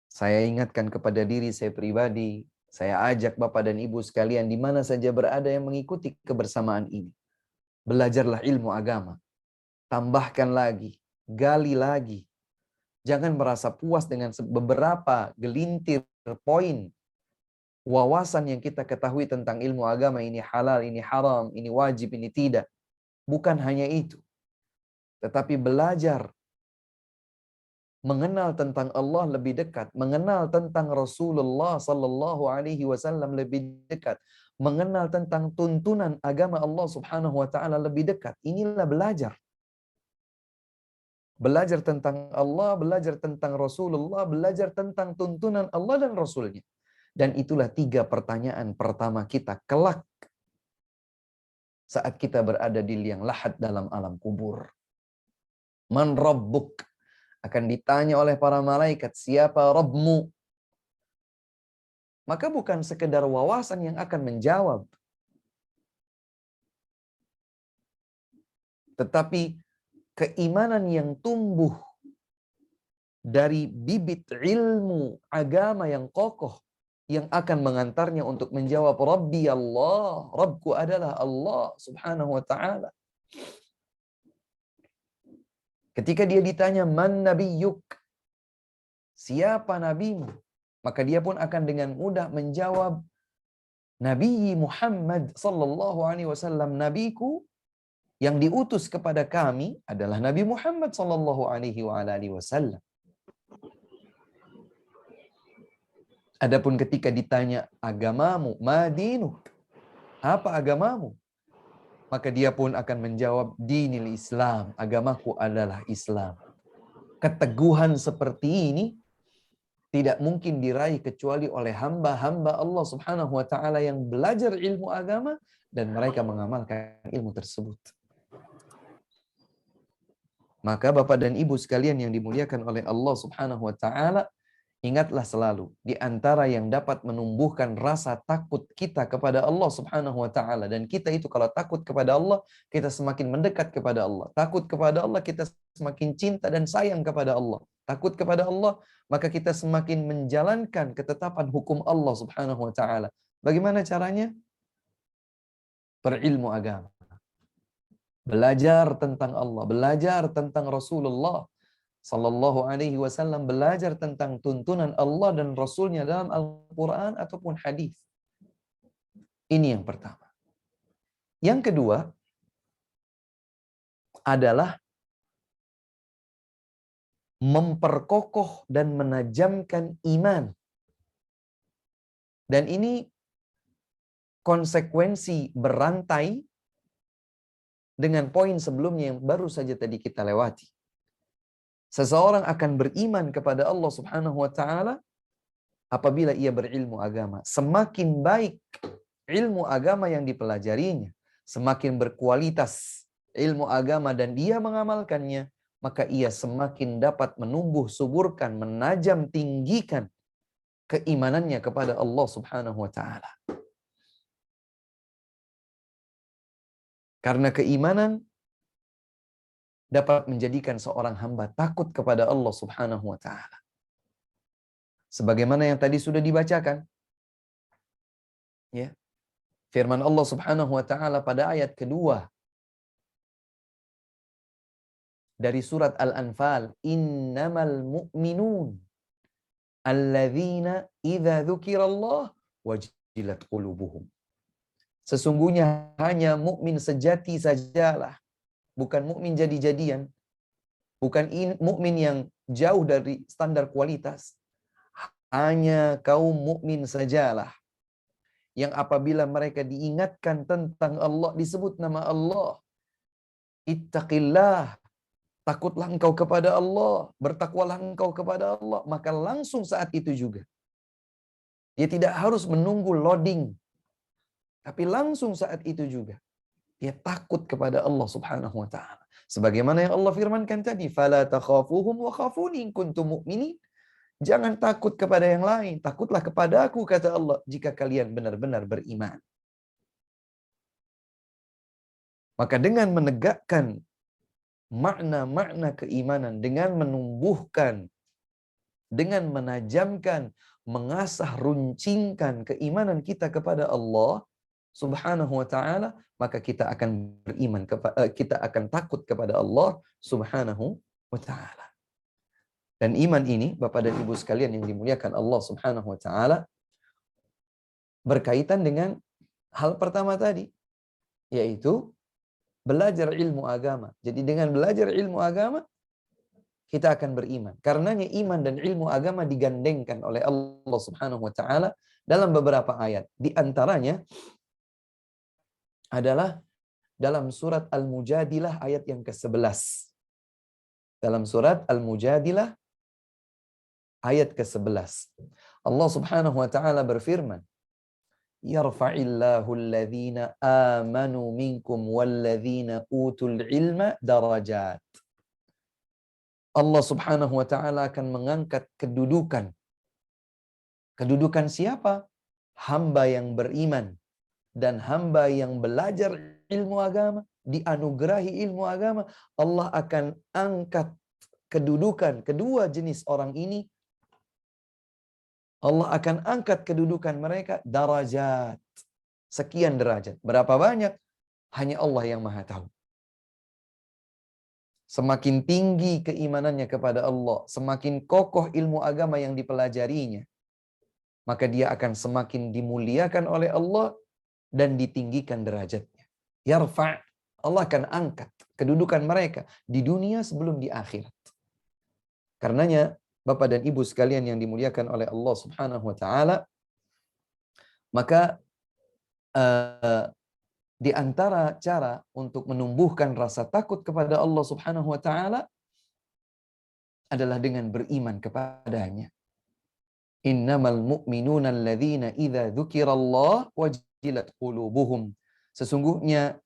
Saya ingatkan kepada diri saya pribadi, saya ajak Bapak dan Ibu sekalian di mana saja berada yang mengikuti kebersamaan ini. Belajarlah ilmu agama. Tambahkan lagi, gali lagi. Jangan merasa puas dengan beberapa gelintir poin wawasan yang kita ketahui tentang ilmu agama, ini halal, ini haram, ini wajib, ini tidak. Bukan hanya itu. Tetapi belajar mengenal tentang Allah lebih dekat, mengenal tentang Rasulullah sallallahu alaihi wasallam lebih dekat, mengenal tentang tuntunan agama Allah Subhanahu wa taala lebih dekat. Inilah belajar. Belajar tentang Allah, belajar tentang Rasulullah, belajar tentang tuntunan Allah dan Rasulnya. Dan itulah 3 pertanyaan pertama kita kelak saat kita berada di liang lahat dalam alam kubur. Man rabbuk? Akan ditanya oleh para malaikat, siapa Rabbmu? Maka bukan sekedar wawasan yang akan menjawab. Tetapi keimanan yang tumbuh dari bibit ilmu agama yang kokoh yang akan mengantarnya untuk menjawab Rabbi Allah, Rabbku adalah Allah Subhanahu wa taala. Ketika dia ditanya man nabiyyuk, siapa nabimu? Maka dia pun akan dengan mudah menjawab Nabi Muhammad sallallahu alaihi wasallam, nabiku yang diutus kepada kami adalah Nabi Muhammad sallallahu alaihi wasallam. Adapun ketika ditanya agamamu, madinu, apa agamamu? Maka dia pun akan menjawab dinil Islam, agamaku adalah Islam. Keteguhan seperti ini tidak mungkin diraih kecuali oleh hamba-hamba Allah Subhanahu wa taala yang belajar ilmu agama dan mereka mengamalkan ilmu tersebut. Maka Bapak dan Ibu sekalian yang dimuliakan oleh Allah Subhanahu wa taala, ingatlah selalu di antara yang dapat menumbuhkan rasa takut kita kepada Allah Subhanahu wa taala, dan kita itu kalau takut kepada Allah, kita semakin mendekat kepada Allah. Takut kepada Allah, kita semakin cinta dan sayang kepada Allah. Takut kepada Allah, maka kita semakin menjalankan ketetapan hukum Allah Subhanahu wa taala. Bagaimana caranya? Berilmu agama. Belajar tentang Allah, belajar tentang Rasulullah sallallahu alaihi wasallam, belajar tentang tuntunan Allah dan Rasulnya dalam Al-Quran ataupun hadis. Ini yang pertama. Yang kedua adalah memperkokoh dan menajamkan iman. Dan ini konsekuensi berantai dengan poin sebelumnya yang baru saja tadi kita lewati. Seseorang akan beriman kepada Allah Subhanahu wa taala apabila ia berilmu agama. Semakin baik ilmu agama yang dipelajarinya, semakin berkualitas ilmu agama dan dia mengamalkannya, maka ia semakin dapat menumbuh suburkan, menajam tinggikan keimanannya kepada Allah Subhanahu wa taala. Karena keimanan dapat menjadikan seorang hamba takut kepada Allah Subhanahu wa taala. Sebagaimana yang tadi sudah dibacakan. Ya. Firman Allah Subhanahu wa taala pada ayat kedua dari surat Al-Anfal, "Innamal mu'minun alladzina idza dzukirallah wajilat qulubuhum." Sesungguhnya hanya mukmin sejati sajalah, bukan mukmin jadi-jadian, bukan mukmin yang jauh dari standar kualitas. Hanya kaum mukmin sajalah yang apabila mereka diingatkan tentang Allah, disebut nama Allah, ittaqillah, takutlah engkau kepada Allah, bertakwalah engkau kepada Allah, maka langsung saat itu juga. Dia tidak harus menunggu loading, tapi langsung saat itu juga dia takut kepada Allah Subhanahu wa taala. Sebagaimana yang Allah firmankan tadi, "Fala takhafuhum wa khafuni in kuntum mu'minin." Jangan takut kepada yang lain, takutlah kepada aku, kata Allah, jika kalian benar-benar beriman. Maka dengan menegakkan makna-makna keimanan, dengan menumbuhkan, dengan menajamkan, mengasah, runcingkan keimanan kita kepada Allah Subhanahu wa taala, maka kita akan beriman, kita akan takut kepada Allah Subhanahu wa taala. Dan iman ini, Bapak dan Ibu sekalian yang dimuliakan Allah Subhanahu wa taala, berkaitan dengan hal pertama tadi, yaitu belajar ilmu agama. Jadi dengan belajar ilmu agama, kita akan beriman. Karenanya iman dan ilmu agama digandengkan oleh Allah Subhanahu wa taala dalam beberapa ayat. Di antaranya adalah dalam surat Al-Mujadilah ayat yang ke-11. Dalam surat Al-Mujadilah ayat ke-11. Allah Subhanahu wa taala berfirman, "Yarfa'illahu alladhina amanu minkum walladhina utul ilma darajat." Allah Subhanahu wa taala akan mengangkat kedudukan. Kedudukan siapa? Hamba yang beriman dan hamba yang belajar ilmu agama, dianugerahi ilmu agama, Allah akan angkat kedudukan kedua jenis orang ini. Allah akan angkat kedudukan mereka darajat. Sekian derajat. Berapa banyak? Hanya Allah yang Maha tahu. Semakin tinggi keimanannya kepada Allah, semakin kokoh ilmu agama yang dipelajarinya, maka dia akan semakin dimuliakan oleh Allah dan ditinggikan derajatnya. Yarfa', Allah akan angkat kedudukan mereka di dunia sebelum di akhirat. Karenanya, Bapak dan Ibu sekalian yang dimuliakan oleh Allah Subhanahu wa taala, maka di antara cara untuk menumbuhkan rasa takut kepada Allah Subhanahu wa taala adalah dengan beriman kepadanya. Innamal mu'minuna alladzina idza dzukirallah wajilat qulubuhum. Sesungguhnya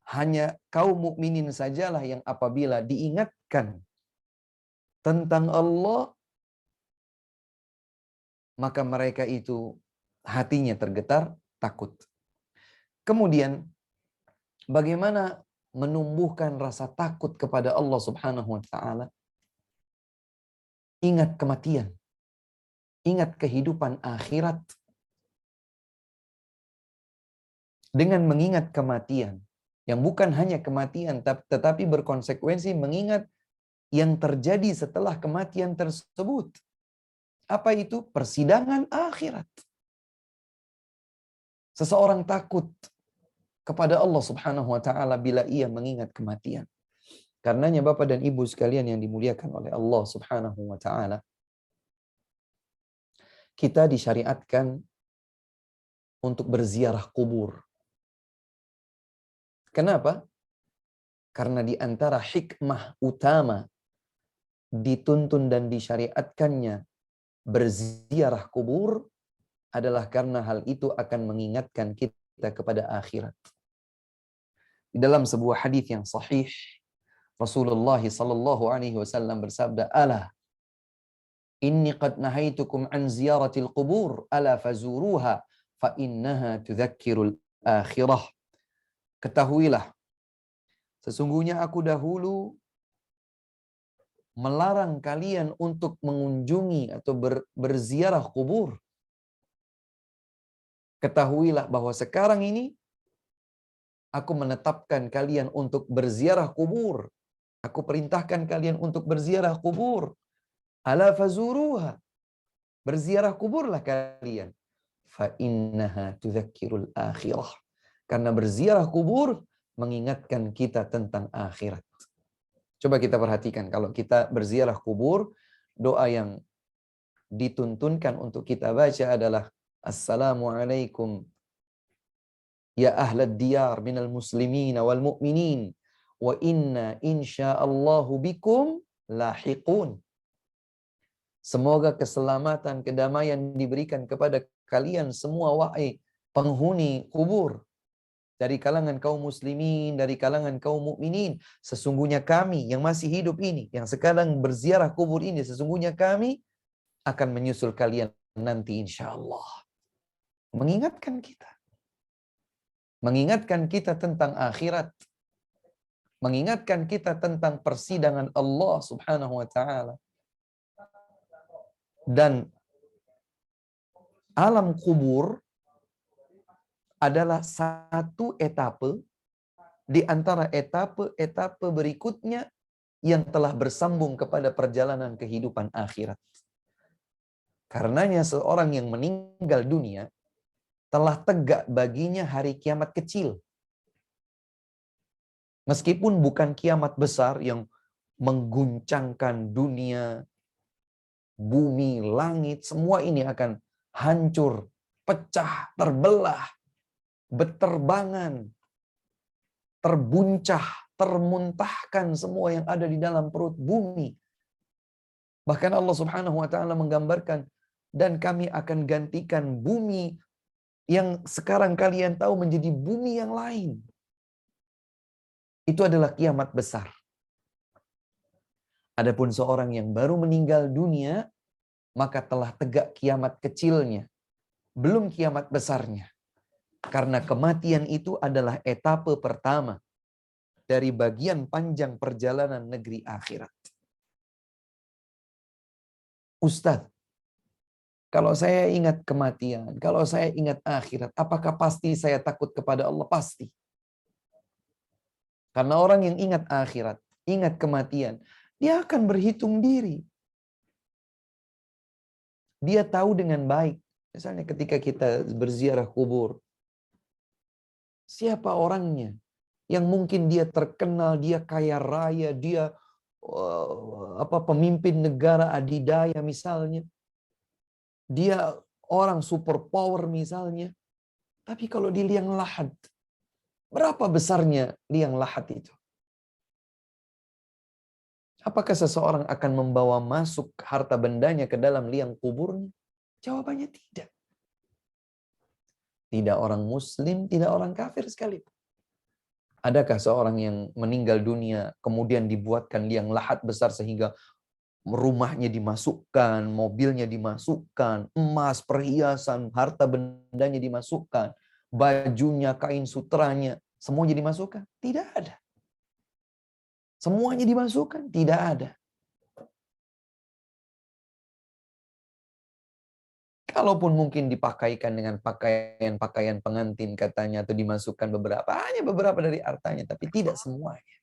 hanya kaum mukminin sajalah yang apabila diingatkan tentang Allah, maka mereka itu hatinya tergetar takut. Kemudian bagaimana menumbuhkan rasa takut kepada Allah Subhanahu wa taala? Ingat kematian. Ingat kehidupan akhirat. Dengan mengingat kematian, yang bukan hanya kematian tetapi berkonsekuensi mengingat yang terjadi setelah kematian tersebut. Apa itu? Persidangan akhirat. Seseorang takut kepada Allah Subhanahu wa taala bila ia mengingat kematian. Karenanya Bapak dan Ibu sekalian yang dimuliakan oleh Allah Subhanahu wa taala, kita disyariatkan untuk berziarah kubur. Kenapa? Karena di antara hikmah utama dituntun dan disyariatkannya berziarah kubur adalah karena hal itu akan mengingatkan kita kepada akhirat. Di dalam sebuah hadis yang sahih, Rasulullah sallallahu alaihi wasallam bersabda, "Ala inni qad nahaitukum an ziyaratil qubur, ala fazuruha fa innaha tudzakkirul akhirah." Ketahuilah, sesungguhnya aku dahulu melarang kalian untuk mengunjungi atau berziarah kubur. Ketahuilah bahwa sekarang ini aku menetapkan kalian untuk berziarah kubur. Aku perintahkan kalian untuk berziarah kubur. Ala fazuruha. Berziarah kuburlah kalian. Fa innaha tudzakkirul akhirah. Karena berziarah kubur mengingatkan kita tentang akhirat. Coba kita perhatikan, kalau kita berziarah kubur, doa yang dituntunkan untuk kita baca adalah Assalamualaikum ya ahlad diyar minal muslimin wal mu'minin wa inna insyaallahu bikum lahiqun. Semoga keselamatan, kedamaian diberikan kepada kalian semua wahai penghuni kubur. Dari kalangan kaum muslimin, dari kalangan kaum mukminin. Sesungguhnya kami yang masih hidup ini, yang sekarang berziarah kubur ini, sesungguhnya kami akan menyusul kalian nanti insya Allah. Mengingatkan kita. Mengingatkan kita tentang akhirat. Mengingatkan kita tentang persidangan Allah subhanahu wa ta'ala. Dan alam kubur adalah satu etape di antara etape-etape berikutnya yang telah bersambung kepada perjalanan kehidupan akhirat. Karenanya seorang yang meninggal dunia telah tegak baginya hari kiamat kecil. Meskipun bukan kiamat besar yang mengguncangkan dunia, bumi, langit, semua ini akan hancur, pecah, terbelah, beterbangan, terbuncah, termuntahkan semua yang ada di dalam perut bumi. Bahkan Allah Subhanahu wa taala menggambarkan, dan kami akan gantikan bumi yang sekarang kalian tahu menjadi bumi yang lain. Itu adalah kiamat besar. Adapun seorang yang baru meninggal dunia, maka telah tegak kiamat kecilnya, belum kiamat besarnya. Karena kematian itu adalah etape pertama dari bagian panjang perjalanan negeri akhirat. Ustadz, kalau saya ingat kematian, kalau saya ingat akhirat, apakah pasti saya takut kepada Allah? Pasti. Karena orang yang ingat akhirat, ingat kematian, dia akan berhitung diri. Dia tahu dengan baik. Misalnya ketika kita berziarah kubur, siapa orangnya? Yang mungkin dia terkenal, dia kaya raya, dia pemimpin negara adidaya misalnya. Dia orang super power misalnya. Tapi kalau di liang lahat, berapa besarnya liang lahat itu? Apakah seseorang akan membawa masuk harta bendanya ke dalam liang kuburnya? Jawabannya tidak. Tidak orang muslim, tidak orang kafir sekalipun. Adakah seorang yang meninggal dunia kemudian dibuatkan liang lahat besar sehingga rumahnya dimasukkan, mobilnya dimasukkan, emas, perhiasan, harta bendanya dimasukkan, bajunya, kain sutranya, semuanya dimasukkan? Tidak ada. Semuanya dimasukkan? Tidak ada. Kalaupun mungkin dipakaikan dengan pakaian-pakaian pengantin katanya, atau dimasukkan beberapa, hanya beberapa dari hartanya, tapi tidak semuanya.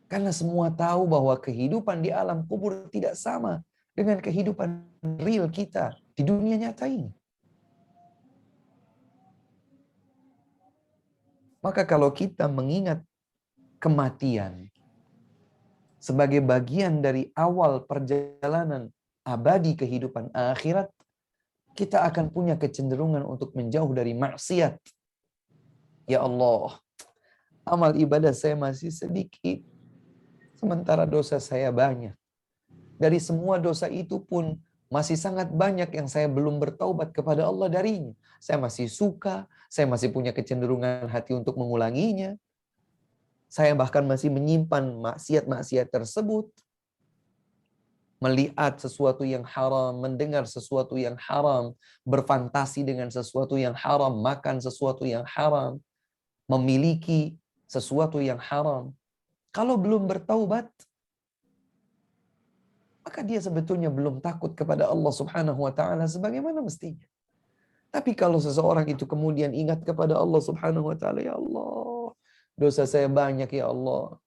Karena semua tahu bahwa kehidupan di alam kubur tidak sama dengan kehidupan real kita di dunia nyata ini. Maka kalau kita mengingat kematian sebagai bagian dari awal perjalanan abadi kehidupan akhirat, kita akan punya kecenderungan untuk menjauh dari maksiat. Ya Allah, amal ibadah saya masih sedikit, sementara dosa saya banyak. Dari semua dosa itu pun masih sangat banyak yang saya belum bertaubat kepada Allah darinya. Saya masih suka, saya masih punya kecenderungan hati untuk mengulanginya. Saya bahkan masih menyimpan maksiat-maksiat tersebut. Melihat sesuatu yang haram, mendengar sesuatu yang haram, berfantasi dengan sesuatu yang haram, makan sesuatu yang haram, memiliki sesuatu yang haram. Kalau belum bertaubat, maka dia sebetulnya belum takut kepada Allah Subhanahu wa taala sebagaimana mestinya. Tapi kalau seseorang itu kemudian ingat kepada Allah Subhanahu wa taala, ya Allah, dosa saya banyak ya Allah.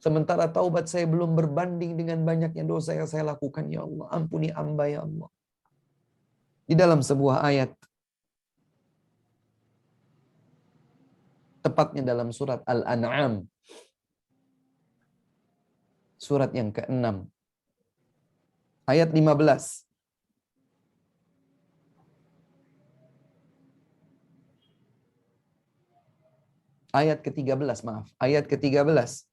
Sementara taubat saya belum berbanding dengan banyaknya dosa yang saya lakukan, ya Allah. Ampuni hamba ya Allah. Di dalam sebuah ayat, tepatnya dalam surat Al-An'am, surat yang ke-6, ayat 15. Ayat ke-13, maaf. Ayat ke-13.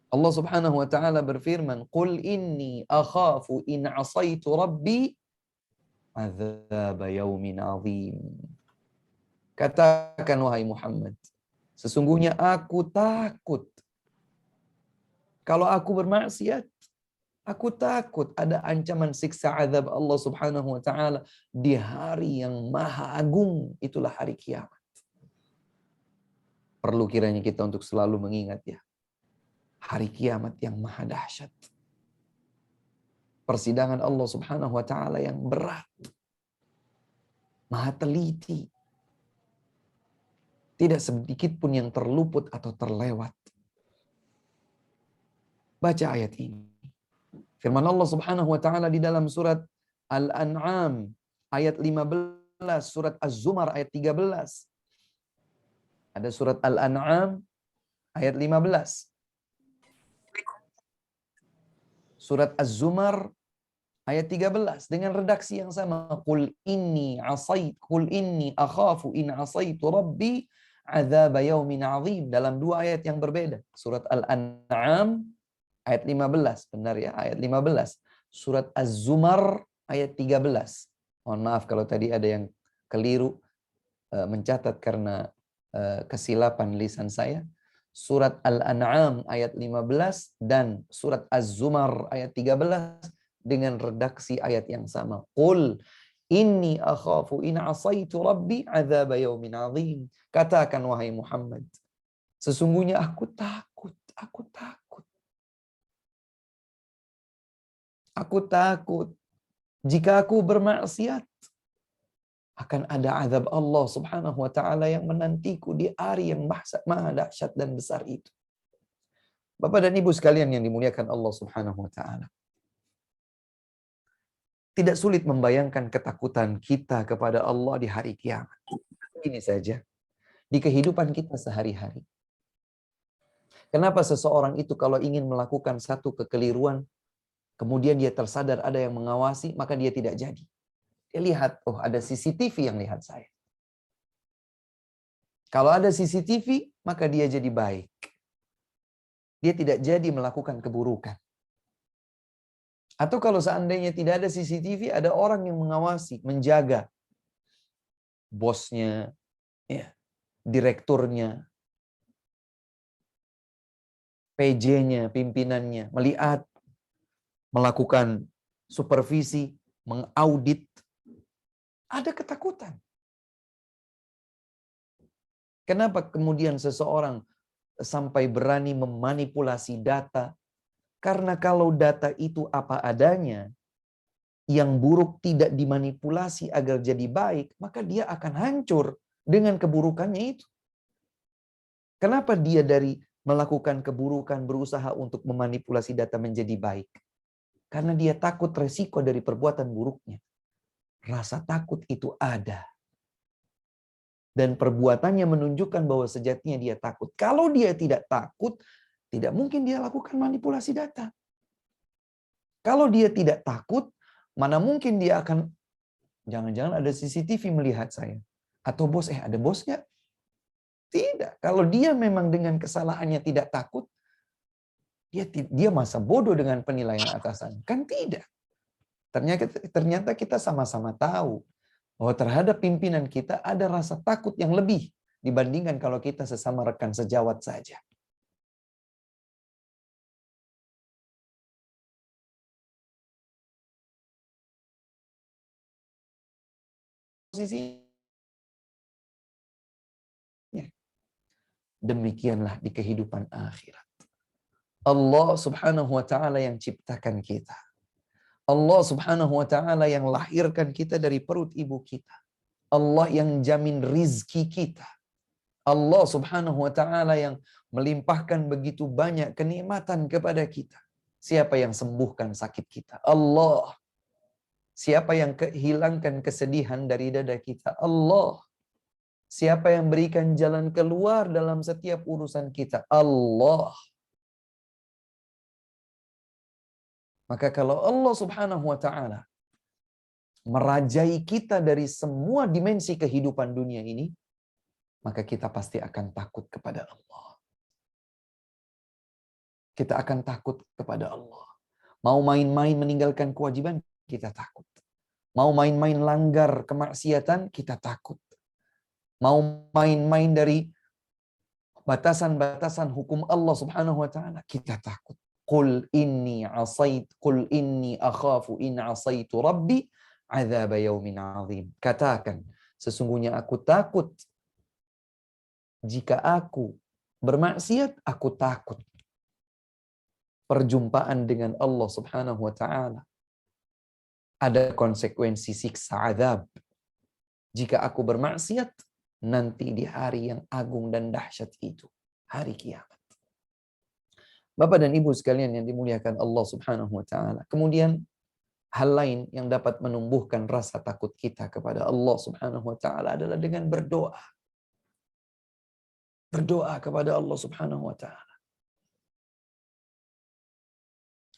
Allah Subhanahu wa taala berfirman, "Qul inni akhafu in 'asaitu rabbi adzab yaumin 'adzim." Katakan wahai Muhammad, sesungguhnya aku takut kalau aku bermaksiat, aku takut ada ancaman siksa azab Allah Subhanahu wa taala di hari yang maha agung, itulah hari kiamat. Perlu kiranya kita untuk selalu mengingat ya, hari kiamat yang maha dahsyat. Persidangan Allah Subhanahu wa taala yang berat. Maha teliti. Tidak sedikit pun yang terluput atau terlewat. Baca ayat ini. Firman Allah Subhanahu wa taala di dalam surat Al-An'am ayat 15, surat Az-Zumar ayat 13. Ada surat Al-An'am ayat 15. Surat Az-Zumar ayat 13 dengan redaksi yang sama. Qul inni akhafu in asaitu rabbi adzab yaumin 'adzim, dalam dua ayat yang berbeda. Surat Al-An'am ayat 15, benar ya, ayat 15. Surat Az-Zumar ayat 13. Mohon maaf kalau tadi ada yang keliru mencatat karena kesilapan lisan saya. Surat Al-An'am ayat 15 dan surat Az-Zumar ayat 13 dengan redaksi ayat yang sama. Qul inni akhafu in asaitu rabbi adzab yaumin 'adzim. Katakan wahai Muhammad, sesungguhnya aku takut. Aku takut jika aku bermaksiat akan ada azab Allah Subhanahu wa taala yang menantiku di hari yang maha dahsyat dan besar itu. Bapak dan Ibu sekalian yang dimuliakan Allah Subhanahu wa taala. Tidak sulit membayangkan ketakutan kita kepada Allah di hari kiamat. Ini saja di kehidupan kita sehari-hari. Kenapa seseorang itu kalau ingin melakukan satu kekeliruan, kemudian dia tersadar ada yang mengawasi, maka dia tidak jadi. Dia lihat, oh ada CCTV yang lihat saya. Kalau ada CCTV, maka dia jadi baik. Dia tidak jadi melakukan keburukan. Atau kalau seandainya tidak ada CCTV, ada orang yang mengawasi, menjaga. Bosnya, ya, direkturnya, PJ-nya, pimpinannya, melihat, melakukan supervisi, mengaudit. Ada ketakutan. Kenapa kemudian seseorang sampai berani memanipulasi data? Karena kalau data itu apa adanya, yang buruk tidak dimanipulasi agar jadi baik, maka dia akan hancur dengan keburukannya itu. Kenapa dia dari melakukan keburukan berusaha untuk memanipulasi data menjadi baik? Karena dia takut resiko dari perbuatan buruknya. Rasa takut itu ada. Dan perbuatannya menunjukkan bahwa sejatinya dia takut. Kalau dia tidak takut, tidak mungkin dia lakukan manipulasi data. Kalau dia tidak takut, mana mungkin dia akan, jangan-jangan ada CCTV melihat saya. Atau bos, ada bos nggak? Tidak. Kalau dia memang dengan kesalahannya tidak takut, dia masa bodoh dengan penilaian atasan. Kan tidak. Ternyata kita sama-sama tahu bahwa terhadap pimpinan kita ada rasa takut yang lebih dibandingkan kalau kita sesama rekan sejawat saja. Posisinya. Demikianlah di kehidupan akhirat. Allah Subhanahu wa taala yang ciptakan kita. Allah Subhanahu wa taala yang lahirkan kita dari perut ibu kita. Allah yang jamin rizki kita. Allah Subhanahu wa taala yang melimpahkan begitu banyak kenikmatan kepada kita. Siapa yang sembuhkan sakit kita? Allah. Siapa yang hilangkan kesedihan dari dada kita? Allah. Siapa yang berikan jalan keluar dalam setiap urusan kita? Allah. Maka kalau Allah Subhanahu wa taala merajai kita dari semua dimensi kehidupan dunia ini, maka kita pasti akan takut kepada Allah. Kita akan takut kepada Allah. Mau main-main meninggalkan kewajiban, kita takut. Mau main-main langgar kemaksiatan, kita takut. Mau main-main dari batasan-batasan hukum Allah Subhanahu wa taala, kita takut. Qul inni akhafu in asaitu rabbi azab yaumin azim. Katakan, sesungguhnya aku takut jika aku bermaksiat, aku takut perjumpaan dengan Allah Subhanahu wa taala. Ada konsekuensi siksa azab. Jika aku bermaksiat nanti di hari yang agung dan dahsyat itu, hari kiamat. Bapak dan Ibu sekalian yang dimuliakan Allah Subhanahu wa taala. Kemudian hal lain yang dapat menumbuhkan rasa takut kita kepada Allah Subhanahu wa taala adalah dengan berdoa. Berdoa kepada Allah Subhanahu wa taala.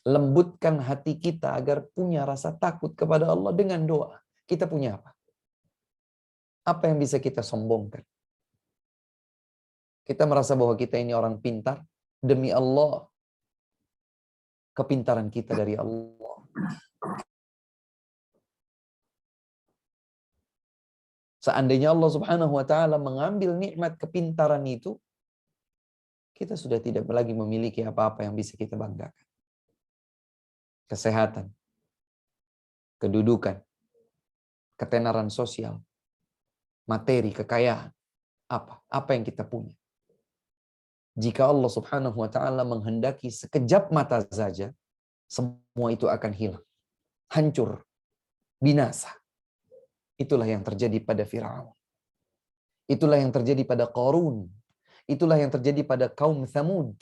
Lembutkan hati kita agar punya rasa takut kepada Allah dengan doa. Kita punya apa? Apa yang bisa kita sombongkan? Kita merasa bahwa kita ini orang pintar. Demi Allah, kepintaran kita dari Allah. Seandainya Allah Subhanahu wa taala mengambil nikmat kepintaran itu, kita sudah tidak lagi memiliki apa-apa yang bisa kita banggakan. Kesehatan, kedudukan, ketenaran sosial, materi, kekayaan, apa yang kita punya. Jika Allah Subhanahu wa taala menghendaki sekejap mata saja, semua itu akan hilang, hancur, binasa. Itulah yang terjadi pada Firaun. Itulah yang terjadi pada Qarun. Itulah yang terjadi pada kaum Thamud,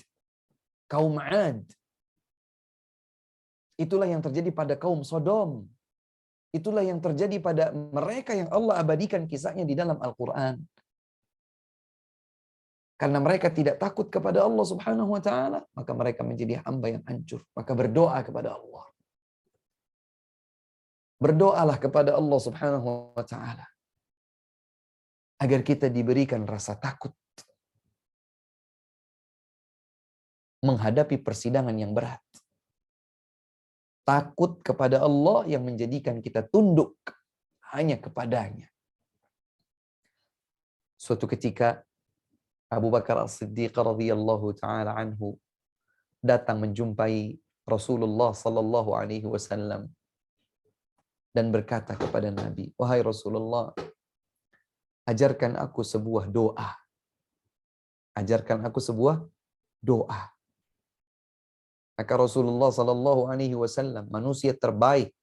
kaum 'Ad. Itulah yang terjadi pada kaum Sodom. Itulah yang terjadi pada mereka yang Allah abadikan kisahnya di dalam Al-Quran. Karena mereka tidak takut kepada Allah Subhanahu wa taala, maka mereka menjadi hamba yang hancur. Maka berdoa kepada Allah. Berdoalah kepada Allah Subhanahu wa taala agar kita diberikan rasa takut menghadapi persidangan yang berat. Takut kepada Allah yang menjadikan kita tunduk hanya kepadanya. Suatu ketika Abu Bakar As-Siddiq radhiyallahu taala anhu datang menjumpai Rasulullah sallallahu alaihi wasallam dan berkata kepada Nabi, "Wahai Rasulullah, ajarkan aku sebuah doa. Ajarkan aku sebuah doa." Maka Rasulullah sallallahu alaihi wasallam, manusia terbaik,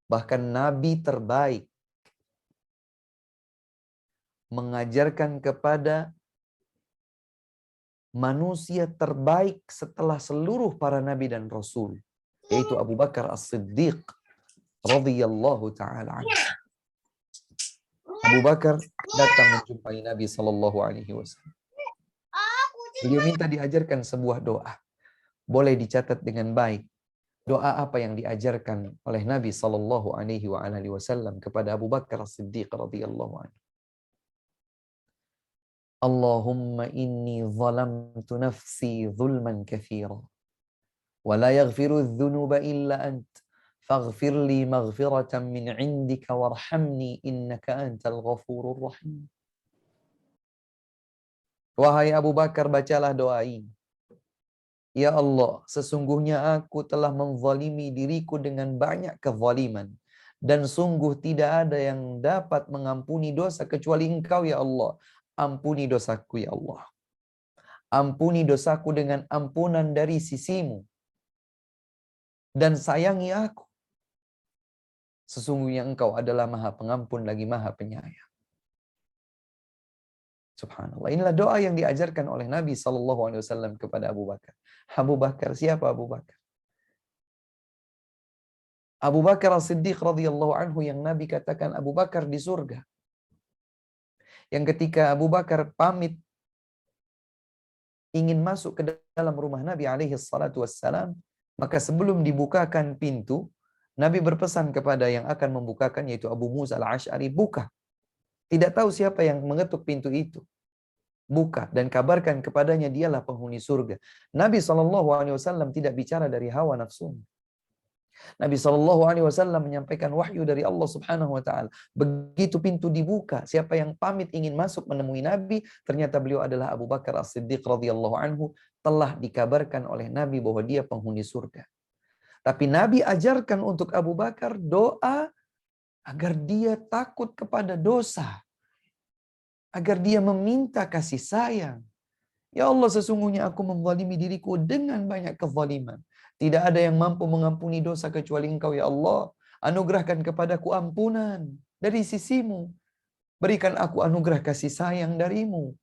bahkan nabi terbaik, mengajarkan kepada manusia terbaik setelah seluruh para nabi dan rasul, yaitu Abu Bakar As-Siddiq radhiyallahu taala anhu. Abu Bakar datang menjumpai Nabi sallallahu alaihi wasallam. Beliau minta diajarkan sebuah doa. Boleh dicatat dengan baik. Doa apa yang diajarkan oleh Nabi sallallahu alaihi wasallam kepada Abu Bakar As-Siddiq radhiyallahu anhu. Allahumma inni zalamtu nafsi zulman katsira wa la yaghfiru adh-dhunuba illa ant faghfir li maghfiratan min 'indika warhamni innaka antal ghafurur rahim. Wahai Abu Bakar, bacalah doa ini. Ya Allah, sesungguhnya aku telah menzalimi diriku dengan banyak kezaliman. Dan sungguh tidak ada yang dapat mengampuni dosa kecuali Engkau, ya Allah. Ampuni dosaku, ya Allah. Ampuni dosaku dengan ampunan dari sisimu. Dan sayangi aku. Sesungguhnya engkau adalah Maha Pengampun lagi Maha Penyayang. Subhanallah. Inilah doa yang diajarkan oleh Nabi SAW kepada Abu Bakar. Abu Bakar, siapa Abu Bakar? Abu Bakar As-Siddiq radhiyallahu anhu yang Nabi katakan Abu Bakar di surga. Yang ketika Abu Bakar pamit ingin masuk ke dalam rumah Nabi alaihi salatu wassalam, maka sebelum dibukakan pintu, Nabi berpesan kepada yang akan membukakan, yaitu Abu Musa al-Ash'ari, buka. Tidak tahu siapa yang mengetuk pintu itu. Buka dan kabarkan kepadanya dialah penghuni surga. Nabi SAW tidak bicara dari hawa nafsu. Nabi SAW menyampaikan wahyu dari Allah Subhanahu wa taala. Begitu pintu dibuka, siapa yang pamit ingin masuk menemui Nabi, ternyata beliau adalah Abu Bakar As-Siddiq radhiyallahu anhu, telah dikabarkan oleh Nabi bahwa dia penghuni surga. Tapi Nabi ajarkan untuk Abu Bakar doa agar dia takut kepada dosa. Agar dia meminta kasih sayang. Ya Allah, sesungguhnya aku menzalimi diriku dengan banyak kezaliman. Tidak ada yang mampu mengampuni dosa kecuali Engkau, ya Allah. Anugerahkan kepadaku ampunan dari sisimu. Berikan aku anugerah kasih sayang darimu.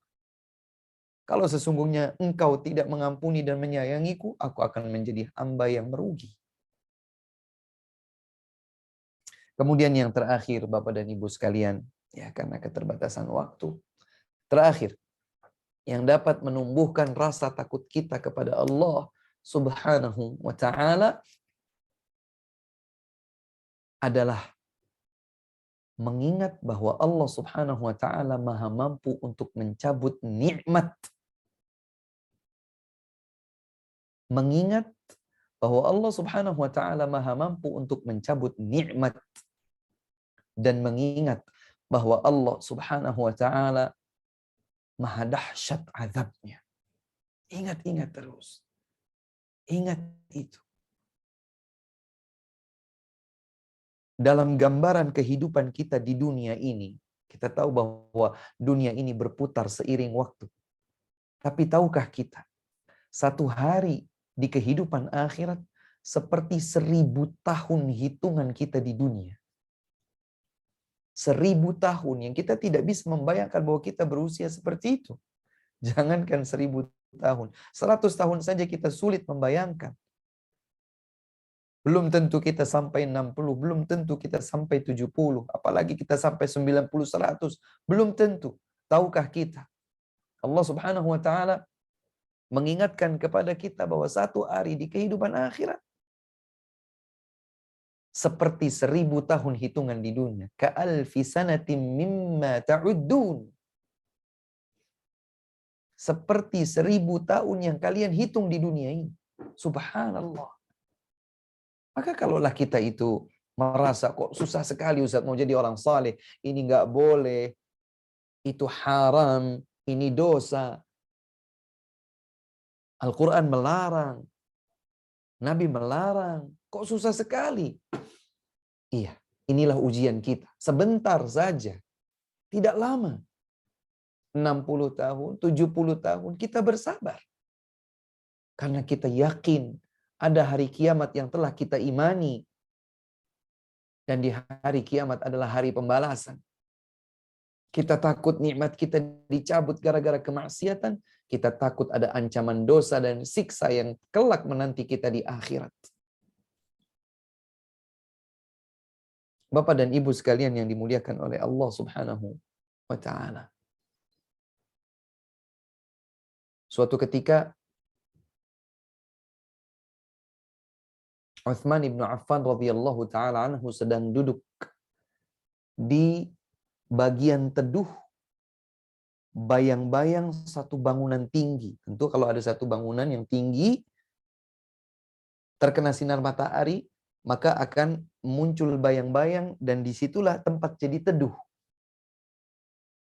Kalau sesungguhnya Engkau tidak mengampuni dan menyayangiku, aku akan menjadi hamba yang merugi. Kemudian yang terakhir, Bapak dan Ibu sekalian, ya karena keterbatasan waktu. Terakhir, yang dapat menumbuhkan rasa takut kita kepada Allah Subhanahu wa ta'ala adalah mengingat bahwa Allah Subhanahu wa ta'ala maha mampu untuk mencabut nikmat. Mengingat bahwa Allah Subhanahu wa ta'ala maha mampu untuk mencabut nikmat. Dan mengingat bahwa Allah Subhanahu wa ta'ala maha dahsyat azabnya. Ingat-ingat terus. Ingat itu. Dalam gambaran kehidupan kita di dunia ini, kita tahu bahwa dunia ini berputar seiring waktu. Tapi tahukah kita, satu hari di kehidupan akhirat seperti 1000 tahun hitungan kita di dunia. 1000 tahun yang kita tidak bisa membayangkan bahwa kita berusia seperti itu. Jangankan 1000 tahun. 100 tahun saja kita sulit membayangkan. Belum tentu kita sampai 60, belum tentu kita sampai 70, apalagi kita sampai 90, 100, belum tentu. Tahukah kita? Allah Subhanahu wa ta'ala mengingatkan kepada kita bahwa satu hari di kehidupan akhirat seperti 1000 tahun hitungan di dunia. Ka'alfi sanatim mimma ta'uddun. Seperti 1000 tahun yang kalian hitung di dunia ini. Subhanallah. Maka kalaulah kita itu merasa kok susah sekali Ustaz mau jadi orang saleh, ini enggak boleh, itu haram, ini dosa. Al-Quran melarang, Nabi melarang, kok susah sekali? Iya, inilah ujian kita. Sebentar saja, tidak lama. 60 tahun, 70 tahun, kita bersabar. Karena kita yakin ada hari kiamat yang telah kita imani. Dan di hari kiamat adalah hari pembalasan. Kita takut nikmat kita dicabut gara-gara kemaksiatan. Kita takut ada ancaman dosa dan siksa yang kelak menanti kita di akhirat. Bapak dan Ibu sekalian yang dimuliakan oleh Allah Subhanahu wa ta'ala. Suatu ketika Uthman ibn Affan radhiyallahu ta'ala anhu sedang duduk di bagian teduh bayang-bayang satu bangunan tinggi. Tentu kalau ada satu bangunan yang tinggi terkena sinar matahari, maka akan muncul bayang-bayang dan disitulah tempat jadi teduh.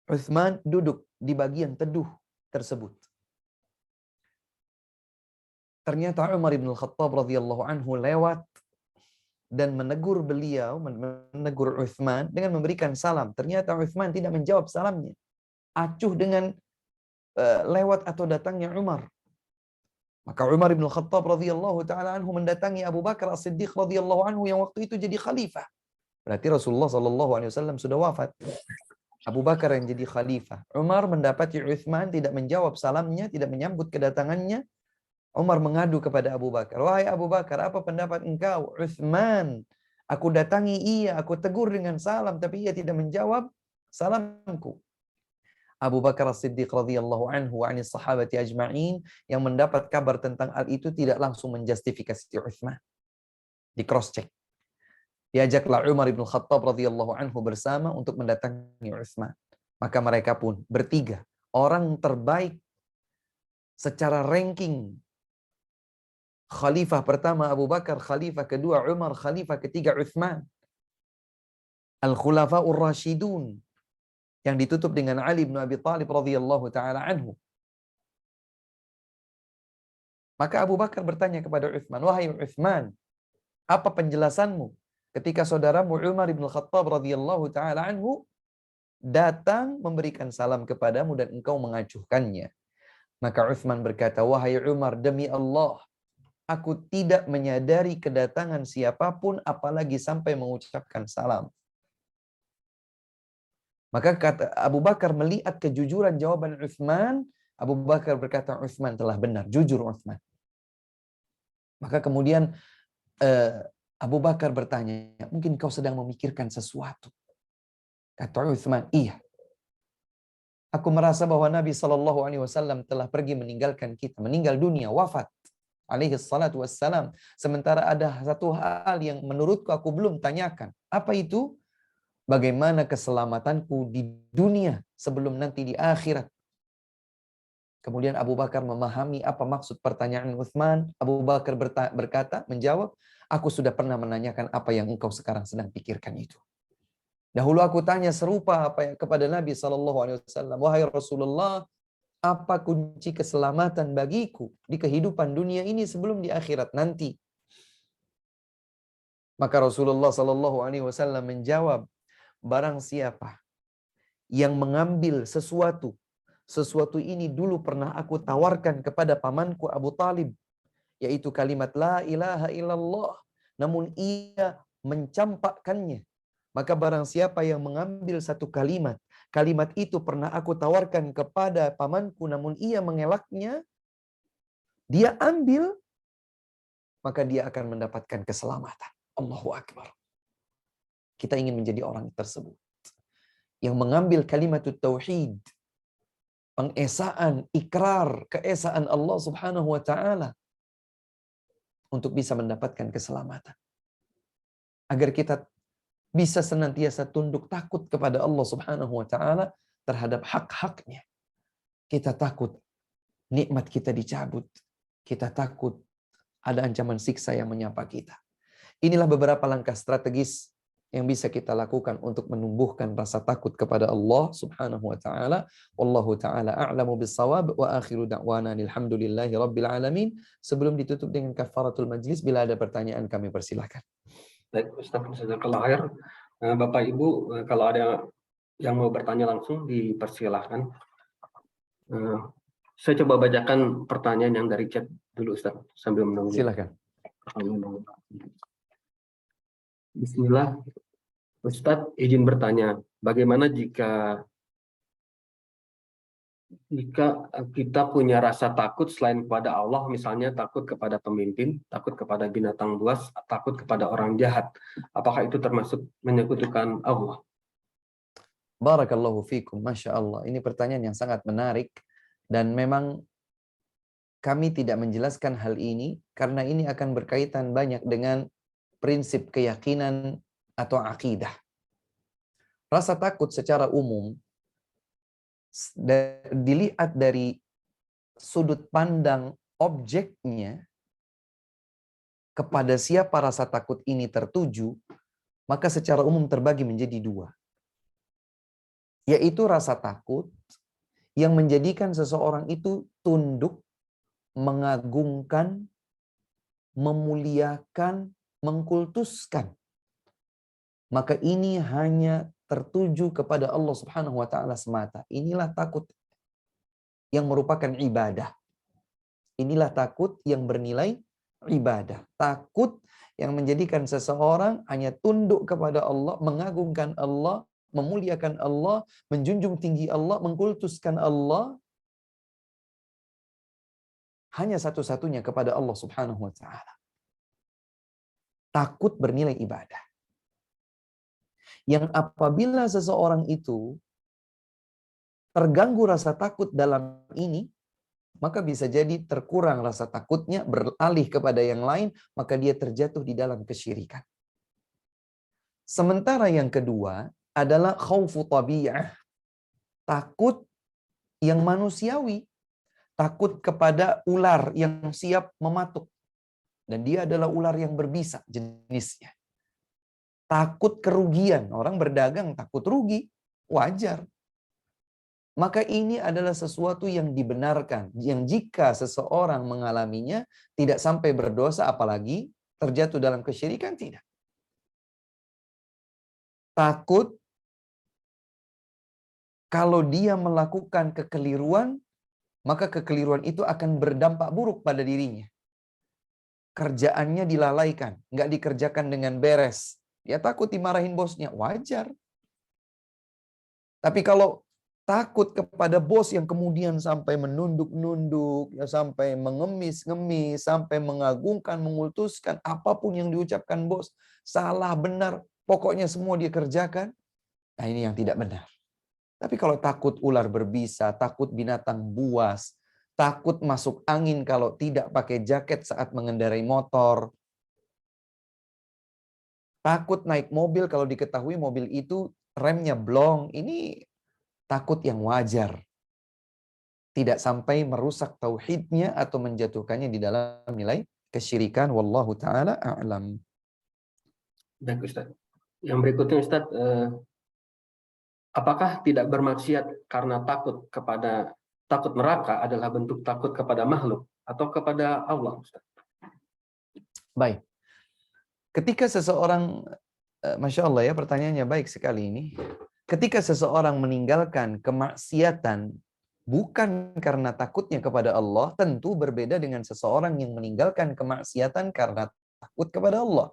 Uthman duduk di bagian teduh tersebut. Ternyata Umar bin Khattab radhiyallahu anhu lewat dan menegur beliau, menegur Uthman dengan memberikan salam. Ternyata Uthman tidak menjawab salamnya. Acuh dengan lewat atau datangnya Umar. Maka Umar bin Khattab radhiyallahu taala anhu mendatangi Abu Bakar As-Siddiq radhiyallahu anhu yang waktu itu jadi khalifah. Berarti Rasulullah SAW sudah wafat. Abu Bakar yang jadi khalifah. Umar mendapati Uthman tidak menjawab salamnya, tidak menyambut kedatangannya. Umar mengadu kepada Abu Bakar. Wahai Abu Bakar, apa pendapat engkau? Uthman, aku datangi ia, aku tegur dengan salam, tapi ia tidak menjawab salamku. Abu Bakar As-Siddiq radhiyallahu anhu wa anis sahabati ajma'in yang mendapat kabar tentang hal itu tidak langsung menjustifikasi Uthman. Di cross check. Diajaklah Umar ibn Khattab radhiyallahu anhu bersama untuk mendatangi Uthman. Maka mereka pun bertiga, orang terbaik secara ranking. Khalifah pertama Abu Bakar, khalifah kedua Umar, khalifah ketiga Uthman. Al-Khulafa'ur Rashidun yang ditutup dengan Ali bin Abi Thalib radhiyallahu taala anhu. Maka Abu Bakar bertanya kepada Uthman, wahai Uthman, apa penjelasanmu ketika saudaramu Umar bin Khattab radhiyallahu taala anhu datang memberikan salam kepadamu dan engkau mengacuhkannya? Maka Uthman berkata, wahai Umar, demi Allah, aku tidak menyadari kedatangan siapapun apalagi sampai mengucapkan salam. Maka kata Abu Bakar melihat kejujuran jawaban Uthman, Abu Bakar berkata, Uthman telah benar, jujur Uthman. Maka kemudian Abu Bakar bertanya, mungkin kau sedang memikirkan sesuatu. Kata Uthman, iya. Aku merasa bahwa Nabi SAW telah pergi meninggalkan kita, meninggal dunia, wafat. Alaihi salatu wassalam. Sementara ada satu hal yang menurutku aku belum tanyakan. Apa itu? Bagaimana keselamatanku di dunia sebelum nanti di akhirat. Kemudian Abu Bakar memahami apa maksud pertanyaan Uthman. Abu Bakar berkata, menjawab, aku sudah pernah menanyakan apa yang engkau sekarang sedang pikirkan itu. Dahulu aku tanya serupa kepada Nabi SAW. Wahai Rasulullah, apa kunci keselamatan bagiku di kehidupan dunia ini sebelum di akhirat nanti? Maka Rasulullah SAW menjawab, barang siapa yang mengambil sesuatu ini dulu pernah aku tawarkan kepada pamanku Abu Talib, yaitu kalimat la ilaha illallah, namun ia mencampakkannya. Maka barang siapa yang mengambil satu kalimat itu pernah aku tawarkan kepada pamanku namun ia mengelaknya, dia ambil, maka dia akan mendapatkan keselamatan. Allahu Akbar. Kita ingin menjadi orang tersebut yang mengambil kalimat tauhid, pengesaan, ikrar, keesaan Allah Subhanahu wa taala untuk bisa mendapatkan keselamatan. Agar kita bisa senantiasa tunduk takut kepada Allah Subhanahu wa taala terhadap hak-haknya. Kita takut nikmat kita dicabut. Kita takut ada ancaman siksa yang menyapa kita. Inilah beberapa langkah strategis yang bisa kita lakukan untuk menumbuhkan rasa takut kepada Allah Subhanahu wa taala. Wallahu taala a'lamu bis-shawab wa akhiru da'wana alhamdulillahi rabbil alamin. Sebelum ditutup dengan kafaratul majlis, bila ada pertanyaan kami persilakan. Baik, Ustaz, jazakallahu khair. Bapak Ibu, kalau ada yang mau bertanya langsung dipersilahkan. Saya coba bacakan pertanyaan yang dari chat dulu, Ustaz, sambil menunggu. Silakan. Bismillah. Ustadz, izin bertanya, bagaimana jika kita punya rasa takut selain kepada Allah, misalnya takut kepada pemimpin, takut kepada binatang buas, takut kepada orang jahat, apakah itu termasuk menyekutukan Allah? Barakallahu fikum, Masya Allah. Ini pertanyaan yang sangat menarik dan memang kami tidak menjelaskan hal ini karena ini akan berkaitan banyak dengan prinsip keyakinan atau akidah. Rasa takut secara umum dilihat dari sudut pandang objeknya, kepada siapa rasa takut ini tertuju, maka secara umum terbagi menjadi dua. Yaitu rasa takut yang menjadikan seseorang itu tunduk, mengagungkan, memuliakan, mengkultuskan. Maka ini hanya tertuju kepada Allah Subhanahu wa taala semata. Inilah takut yang merupakan ibadah. Inilah takut yang bernilai ibadah. Takut yang menjadikan seseorang hanya tunduk kepada Allah, mengagungkan Allah, memuliakan Allah, menjunjung tinggi Allah, mengkultuskan Allah, hanya satu-satunya kepada Allah Subhanahu wa taala. Takut bernilai ibadah. Yang apabila seseorang itu terganggu rasa takut dalam ini, maka bisa jadi terkurang rasa takutnya, beralih kepada yang lain, maka dia terjatuh di dalam kesyirikan. Sementara yang kedua adalah khaufu tabi'ah, takut yang manusiawi, takut kepada ular yang siap mematuk. Dan dia adalah ular yang berbisa jenisnya. Takut kerugian, orang berdagang takut rugi, wajar. Maka ini adalah sesuatu yang dibenarkan, yang jika seseorang mengalaminya tidak sampai berdosa, apalagi terjatuh dalam kesyirikan, tidak. Takut kalau dia melakukan kekeliruan, maka kekeliruan itu akan berdampak buruk pada dirinya. Kerjaannya dilalaikan, nggak dikerjakan dengan beres. Dia takut dimarahin bosnya, wajar. Tapi kalau takut kepada bos yang kemudian sampai menunduk-nunduk, ya sampai mengemis-ngemis, sampai mengagungkan, mengultuskan, apapun yang diucapkan bos, salah, benar, pokoknya semua dia kerjakan. Nah, ini yang tidak benar. Tapi kalau takut ular berbisa, takut binatang buas, takut masuk angin kalau tidak pakai jaket saat mengendarai motor, takut naik mobil kalau diketahui mobil itu remnya blong, ini takut yang wajar. Tidak sampai merusak tauhidnya atau menjatuhkannya di dalam nilai kesyirikan. Wallahu ta'ala a'lam. Baik Ustaz. Yang berikutnya Ustaz, apakah tidak bermaksiat karena takut neraka adalah bentuk takut kepada makhluk atau kepada Allah Ustaz? Baik. Ketika seseorang, Masya Allah ya, pertanyaannya baik sekali ini. Ketika seseorang meninggalkan kemaksiatan bukan karena takutnya kepada Allah, tentu berbeda dengan seseorang yang meninggalkan kemaksiatan karena takut kepada Allah.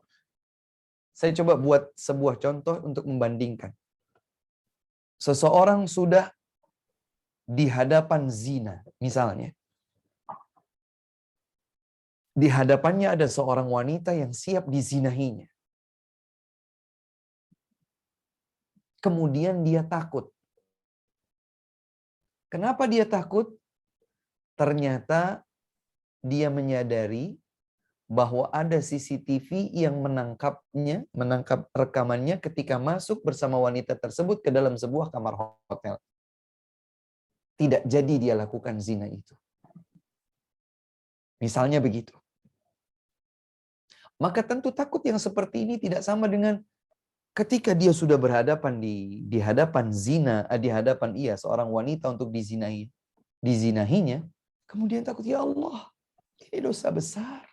Saya coba buat sebuah contoh untuk membandingkan. Seseorang sudah di hadapan zina, misalnya. Di hadapannya ada seorang wanita yang siap dizinahinya. Kemudian dia takut. Kenapa dia takut? Ternyata dia menyadari bahwa ada CCTV yang menangkap rekamannya ketika masuk bersama wanita tersebut ke dalam sebuah kamar hotel. Tidak jadi dia lakukan zina itu. Misalnya begitu. Maka tentu takut yang seperti ini tidak sama dengan ketika dia sudah berhadapan di hadapan zina, di hadapan seorang wanita untuk dizinahinya, kemudian takut, ya Allah, ini dosa besar.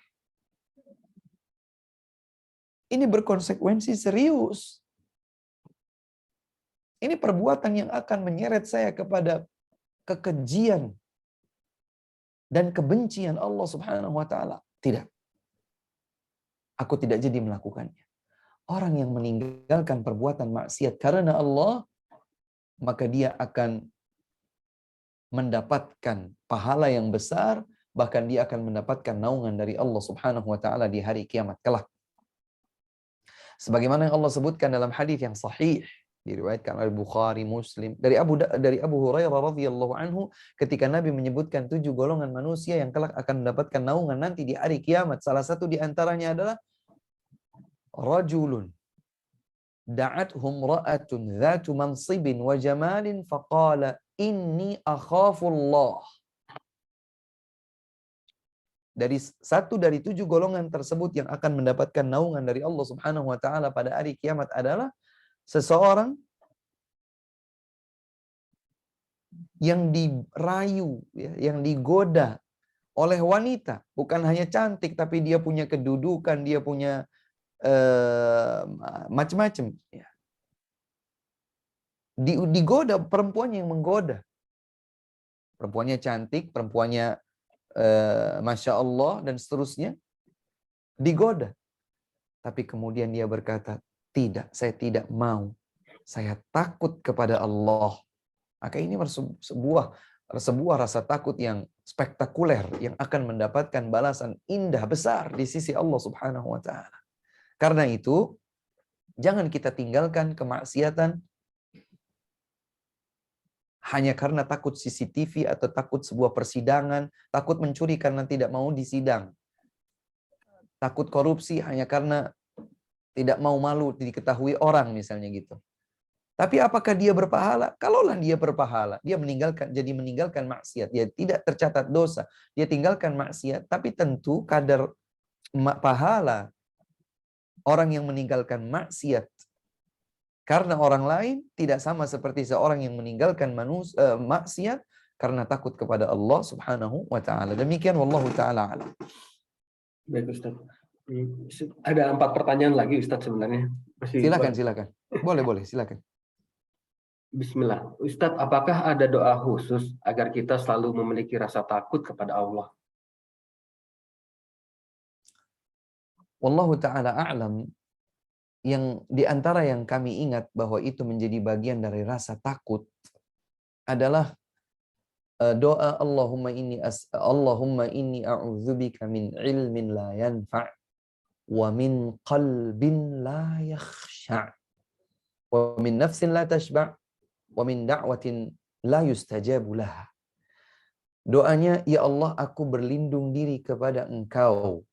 Ini berkonsekuensi serius. Ini perbuatan yang akan menyeret saya kepada kekejian dan kebencian Allah Subhanahu wa taala. Tidak. Aku tidak jadi melakukannya. Orang yang meninggalkan perbuatan maksiat karena Allah, maka dia akan mendapatkan pahala yang besar, bahkan dia akan mendapatkan naungan dari Allah Subhanahu wa taala di hari kiamat kelak. Sebagaimana yang Allah sebutkan dalam hadis yang sahih, diriwayatkan oleh Bukhari, Muslim, dari Abu Hurairah radhiyallahu anhu, ketika Nabi menyebutkan 7 golongan manusia yang kelak akan mendapatkan naungan nanti di hari kiamat. Salah satu di antaranya adalah rajulun da'athum ra'atun dhatu mansibin wa jamalin faqala inni akhafullah. Satu dari 7 golongan tersebut yang akan mendapatkan naungan dari Allah Subhanahu wa taala pada hari kiamat adalah seseorang yang dirayu, yang digoda oleh wanita, bukan hanya cantik tapi dia punya kedudukan, dia punya macam-macam. Digoda, perempuannya yang menggoda. Perempuannya cantik, perempuannya Masya Allah, dan seterusnya. digoda. Tapi kemudian dia berkata, tidak, saya tidak mau. Saya takut kepada Allah. Maka ini sebuah rasa takut yang spektakuler yang akan mendapatkan balasan indah besar di sisi Allah Subhanahu wa taala. Karena itu, jangan kita tinggalkan kemaksiatan hanya karena takut CCTV atau takut sebuah persidangan, takut mencuri karena tidak mau disidang. Takut korupsi hanya karena tidak mau malu diketahui orang misalnya gitu. Tapi apakah dia berpahala? Kalaulah dia berpahala, dia meninggalkan maksiat, dia tidak tercatat dosa, dia tinggalkan maksiat, tapi tentu kadar pahala orang yang meninggalkan maksiat karena orang lain tidak sama seperti seorang yang meninggalkan maksiat karena takut kepada Allah Subhanahu wa taala. Demikian wallahu taala alam. Baik Ustaz. Ada 4 pertanyaan lagi Ustaz sebenarnya. Silakan. Boleh, silakan. Bismillah. Ustadz, apakah ada doa khusus agar kita selalu memiliki rasa takut kepada Allah? Wallahu ta'ala a'lam. Yang diantara yang kami ingat bahwa itu menjadi bagian dari rasa takut adalah doa Allahumma inni a'udzubika min ilmin la yanfa' wa min qalbin la yakhsha' wa min nafsin la tashba' wa min da'watin la yustajabu laha. Doanya, ya Allah, aku berlindung diri kepada Engkau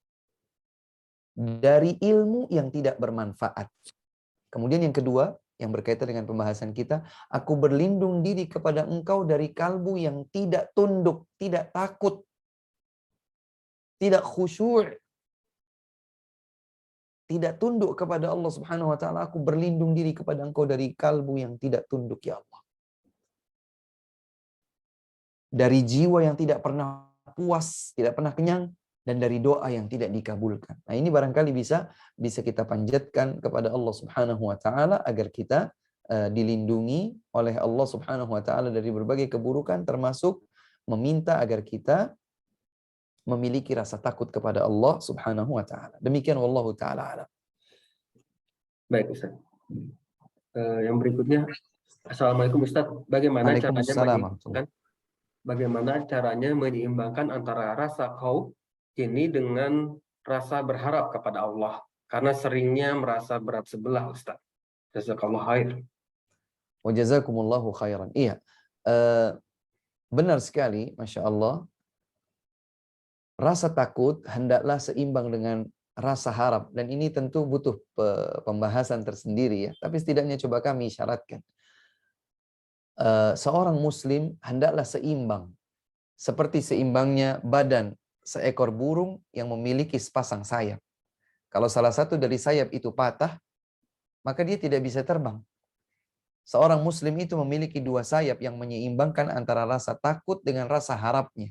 dari ilmu yang tidak bermanfaat. Kemudian yang kedua, yang berkaitan dengan pembahasan kita, aku berlindung diri kepada Engkau dari kalbu yang tidak tunduk, tidak takut, tidak khusyuk, tidak tunduk kepada Allah Subhanahu wa taala. Aku berlindung diri kepada Engkau dari kalbu yang tidak tunduk, ya Allah. Dari jiwa yang tidak pernah puas, tidak pernah kenyang, dan dari doa yang tidak dikabulkan. Nah, ini barangkali bisa kita panjatkan kepada Allah Subhanahu wa taala agar kita dilindungi oleh Allah Subhanahu wa taala dari berbagai keburukan, termasuk meminta agar kita memiliki rasa takut kepada Allah Subhanahu wa taala. Demikian wallahu taala alam. Baik Ustaz. Yang berikutnya, Assalamualaikum Ustaz. Bagaimana caranya menyeimbangkan antara rasa khauf ini dengan rasa berharap kepada Allah, karena seringnya merasa berat sebelah Ustaz. Jazakallahu khair. Wa jazakumullahu khairan. Iya. Benar sekali, Masya Allah. Rasa takut hendaklah seimbang dengan rasa harap. Dan ini tentu butuh pembahasan tersendiri ya. Tapi setidaknya coba kami syaratkan. Seorang muslim hendaklah seimbang. Seperti seimbangnya badan seekor burung yang memiliki sepasang sayap. Kalau salah satu dari sayap itu patah, maka dia tidak bisa terbang. Seorang muslim itu memiliki 2 sayap yang menyeimbangkan antara rasa takut dengan rasa harapnya.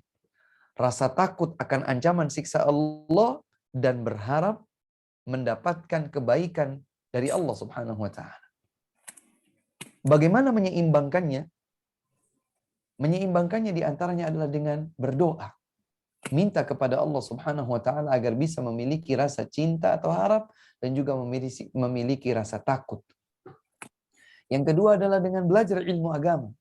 Rasa takut akan ancaman siksa Allah dan berharap mendapatkan kebaikan dari Allah Subhanahu wa taala. Bagaimana menyeimbangkannya? Menyeimbangkannya diantaranya adalah dengan berdoa. Minta kepada Allah Subhanahu wa taala agar bisa memiliki rasa cinta atau harap dan juga memiliki rasa takut. Yang kedua adalah dengan belajar ilmu agama.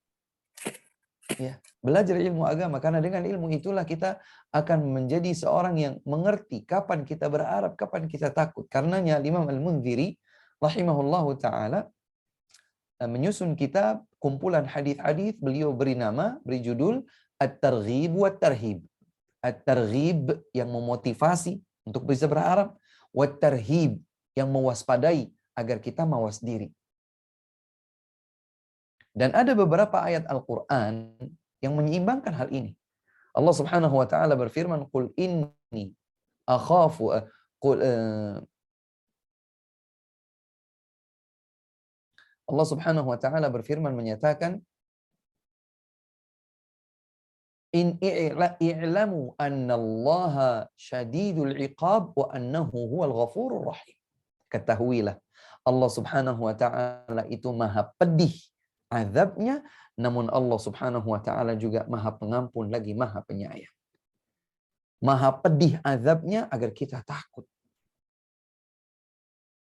Ya, belajar ilmu agama, karena dengan ilmu itulah kita akan menjadi seorang yang mengerti kapan kita berharap, kapan kita takut. Karenanya Imam Al-Mundhiri rahimahullahu taala menyusun kitab kumpulan hadis-hadis, beliau beri judul At-Targhib wa Tarhib. At-Targhib yang memotivasi untuk bisa berharap, wa Tarhib yang mewaspadai agar kita mawas diri. Dan ada beberapa ayat Al-Quran yang menyeimbangkan hal ini. Allah Subhanahu wa taala berfirman, "Qul inni akhafu Allah Subhanahu wa taala berfirman menyatakan, "In i'lamu annallaha syadidul iqab wa annahu huwal ghafurur rahim." Ketahuilah, Allah Subhanahu wa taala itu maha pedih azabnya, namun Allah Subhanahu wa taala juga maha pengampun lagi maha penyayang. Maha pedih azabnya agar kita takut.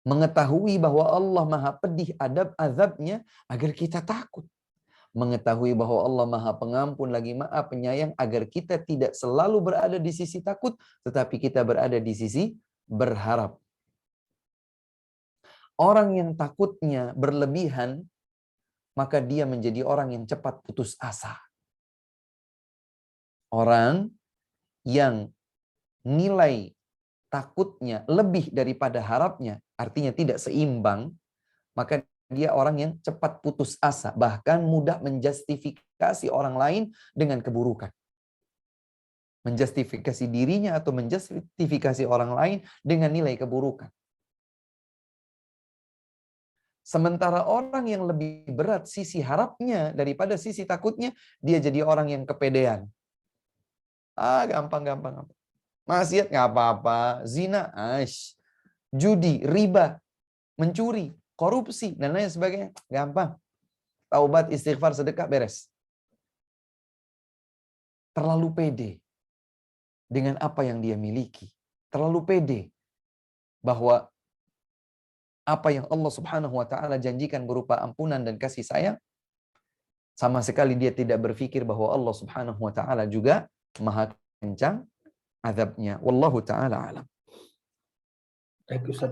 Mengetahui bahwa Allah maha pedih azabnya agar kita takut. Mengetahui bahwa Allah maha pengampun lagi maha penyayang agar kita tidak selalu berada di sisi takut, tetapi kita berada di sisi berharap. Orang yang takutnya berlebihan, maka dia menjadi orang yang cepat putus asa. Orang yang nilai takutnya lebih daripada harapnya, artinya tidak seimbang, maka dia orang yang cepat putus asa, bahkan mudah menjustifikasi orang lain dengan keburukan. Menjustifikasi dirinya atau menjustifikasi orang lain dengan nilai keburukan. Sementara orang yang lebih berat sisi harapnya daripada sisi takutnya, dia jadi orang yang kepedean. Gampang. Maksiat nggak apa-apa, zina, judi, riba, mencuri, korupsi, dan lain sebagainya, gampang. Taubat, istighfar, sedekah, beres. Terlalu pede dengan apa yang dia miliki. Terlalu pede bahwa apa yang Allah Subhanahu wa taala janjikan berupa ampunan dan kasih sayang, sama sekali dia tidak berpikir bahwa Allah Subhanahu wa taala juga maha kencang azabnya. Wallahu taala alam. Baik Ustaz,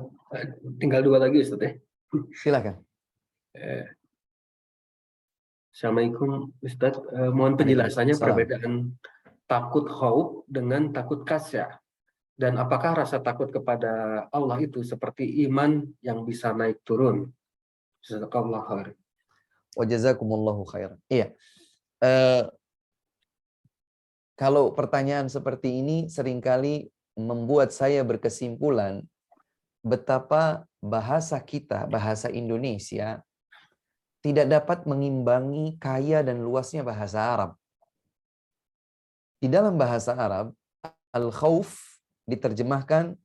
tinggal 2 lagi Ustaz ya. Silakan. Assalamualaikum Ustaz, mohon penjelasannya perbedaan takut khauf dengan takut khasyah. Dan apakah rasa takut kepada Allah itu seperti iman yang bisa naik turun? Jazakallahu khair. Wa jazakumullahu khairan. Iya. Kalau pertanyaan seperti ini seringkali membuat saya berkesimpulan betapa bahasa kita, bahasa Indonesia, tidak dapat mengimbangi kaya dan luasnya bahasa Arab. Di dalam bahasa Arab, al-khauf diterjemahkan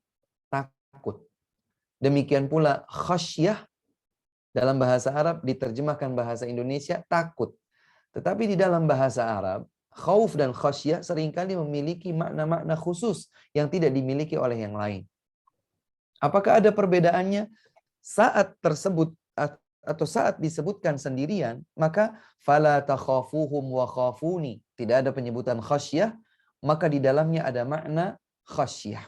takut. Demikian pula khasyah dalam bahasa Arab diterjemahkan bahasa Indonesia takut. Tetapi di dalam bahasa Arab, khauf dan khasyah seringkali memiliki makna-makna khusus yang tidak dimiliki oleh yang lain. Apakah ada perbedaannya? Saat tersebut atau saat disebutkan sendirian, maka fala takhafuhum wa khafuni, tidak ada penyebutan khasyah, maka di dalamnya ada makna khasyah.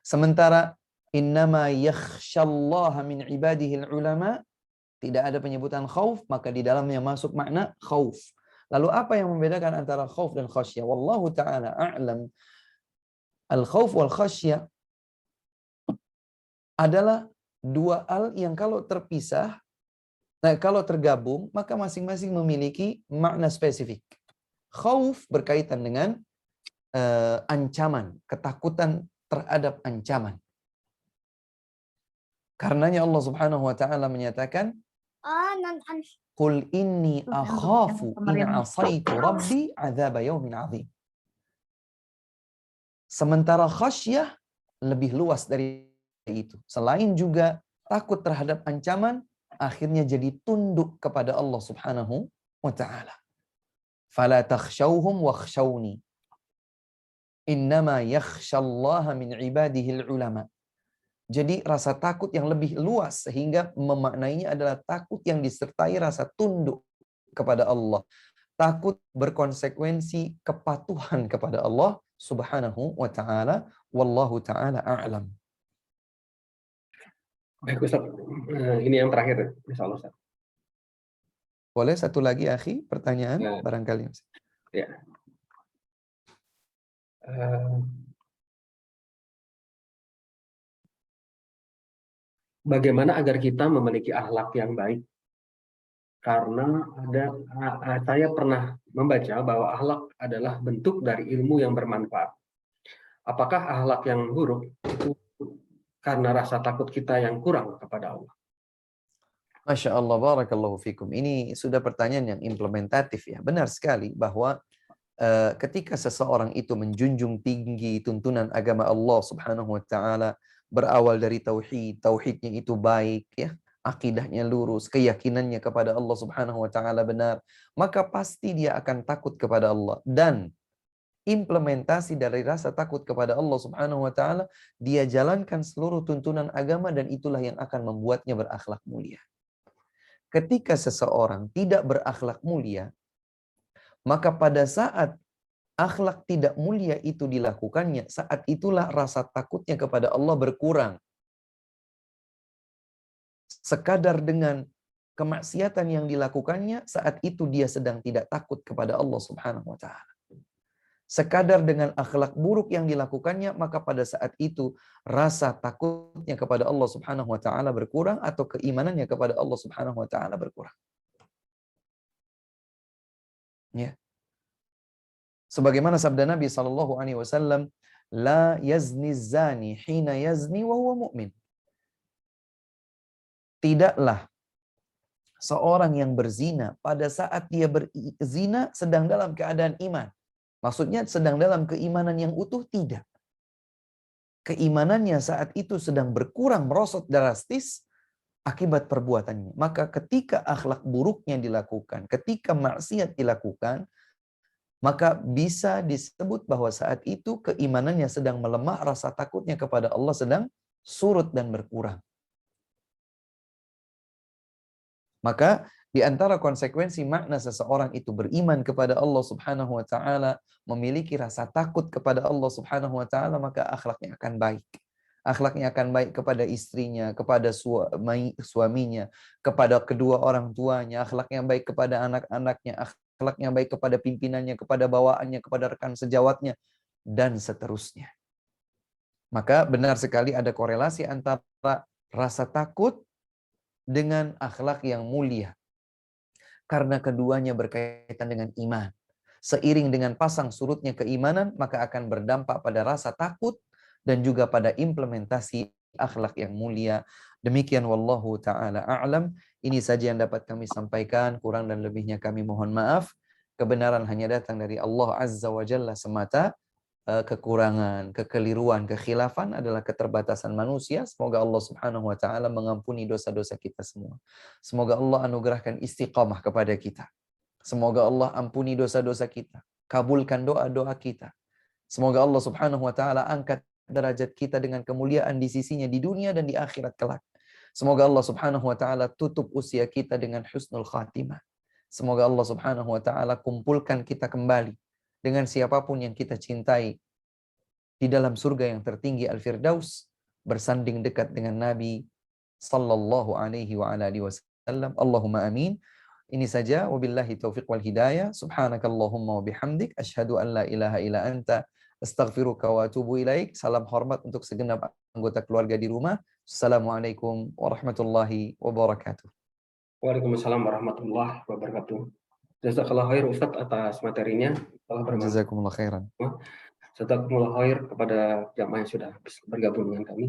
Sementara innama yakhsyallaha min ibadihil ulama, tidak ada penyebutan khauf, maka di dalamnya masuk makna khauf. Lalu apa yang membedakan antara khauf dan khasyah? Wallahu ta'ala a'lam. Al-khauf wal khasyah adalah dua hal yang kalau terpisah, kalau tergabung, maka masing-masing memiliki makna spesifik. Khauf berkaitan dengan ancaman, ketakutan terhadap ancaman. Karenanya Allah Subhanahu wa taala menyatakan, "Qul inni akhafu in asaitu rabbi adzab yaumin azim." Sementara khasyah lebih luas dari itu. Selain juga takut terhadap ancaman, akhirnya jadi tunduk kepada Allah Subhanahu wa taala. Fala takhshawhum wakhshawni. Innama yakhsyallaha min ibadihil ulama. Jadi rasa takut yang lebih luas sehingga memaknainya adalah takut yang disertai rasa tunduk kepada Allah. Takut berkonsekuensi kepatuhan kepada Allah Subhanahu wa taala. Wallahu taala a'lam. Baik Ustaz, ini yang terakhir insyaallah Ustaz. Boleh satu lagi akhi pertanyaan barangkali. Ya. Bagaimana agar kita memiliki akhlak yang baik? Karena saya pernah membaca bahwa akhlak adalah bentuk dari ilmu yang bermanfaat. Apakah akhlak yang buruk itu karena rasa takut kita yang kurang kepada Allah? Masya Allah, barakallahu fikum. Ini sudah pertanyaan yang implementatif ya. Benar sekali bahwa ketika seseorang itu menjunjung tinggi tuntunan agama Allah Subhanahu wa taala, berawal dari tauhid, tauhidnya itu baik ya, akidahnya lurus, keyakinannya kepada Allah Subhanahu wa taala benar, maka pasti dia akan takut kepada Allah. Dan implementasi dari rasa takut kepada Allah Subhanahu wa taala, dia jalankan seluruh tuntunan agama dan itulah yang akan membuatnya berakhlak mulia. Ketika seseorang tidak berakhlak mulia, maka pada saat akhlak tidak mulia itu dilakukannya, saat itulah rasa takutnya kepada Allah berkurang. Sekadar dengan kemaksiatan yang dilakukannya, saat itu dia sedang tidak takut kepada Allah Subhanahu wa taala. Sekadar dengan akhlak buruk yang dilakukannya, maka pada saat itu rasa takutnya kepada Allah Subhanahu wa taala berkurang atau keimanannya kepada Allah Subhanahu wa taala berkurang. Ya. Sebagaimana sabda Nabi sallallahu alaihi wasallam, la yazni zani hina yazni wa huwa mu'min. Tidaklah seorang yang berzina pada saat dia berzina sedang dalam keadaan iman. Maksudnya sedang dalam keimanan yang utuh, tidak. Keimanannya saat itu sedang berkurang, merosot drastis akibat perbuatannya. Maka ketika akhlak buruknya dilakukan, ketika maksiat dilakukan, maka bisa disebut bahwa saat itu keimanannya sedang melemah, rasa takutnya kepada Allah sedang surut dan berkurang. Maka di antara konsekuensi makna seseorang itu beriman kepada Allah Subhanahu wa taala, memiliki rasa takut kepada Allah Subhanahu wa taala, maka akhlaknya akan baik. Akhlaknya akan baik kepada istrinya, kepada suaminya, kepada kedua orang tuanya, akhlaknya baik kepada anak-anaknya, akhlaknya baik kepada pimpinannya, kepada bawaannya, kepada rekan sejawatnya, dan seterusnya. Maka benar sekali ada korelasi antara rasa takut dengan akhlak yang mulia. Karena keduanya berkaitan dengan iman. Seiring dengan pasang surutnya keimanan, maka akan berdampak pada rasa takut dan juga pada implementasi akhlak yang mulia. Demikian wallahu ta'ala a'lam. Ini saja yang dapat kami sampaikan, kurang dan lebihnya kami mohon maaf. Kebenaran hanya datang dari Allah Azza wa Jalla semata. Kekurangan, kekeliruan, kekhilafan adalah keterbatasan manusia. Semoga Allah Subhanahu wa taala mengampuni dosa-dosa kita semua. Semoga Allah anugerahkan istiqamah kepada kita. Semoga Allah ampuni dosa-dosa kita. Kabulkan doa-doa kita. Semoga Allah Subhanahu wa taala angkat derajat kita dengan kemuliaan di sisinya di dunia dan di akhirat kelak. Semoga Allah Subhanahu wa taala tutup usia kita dengan husnul khatimah. Semoga Allah Subhanahu wa taala kumpulkan kita kembali dengan siapapun yang kita cintai di dalam surga yang tertinggi Al-Firdaus, bersanding dekat dengan Nabi sallallahu alaihi wa ala alihi wasallam. Allahumma amin. Ini saja, wabillahi taufiq wal hidayah. Subhanakallahumma wa bihamdik asyhadu an la ilaha illa anta astaghfiruka wa atubu ilaik. Salam hormat untuk segenap anggota keluarga di rumah. Assalamualaikum warahmatullahi wabarakatuh. Waalaikumsalam warahmatullahi wabarakatuh. Jazakallah khair Ustadz atas materinya. Jazakumullah khairan. Jazakumullah khair kepada jamaah yang sudah bergabung dengan kami.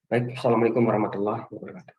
Baik, assalamualaikum warahmatullahi wabarakatuh.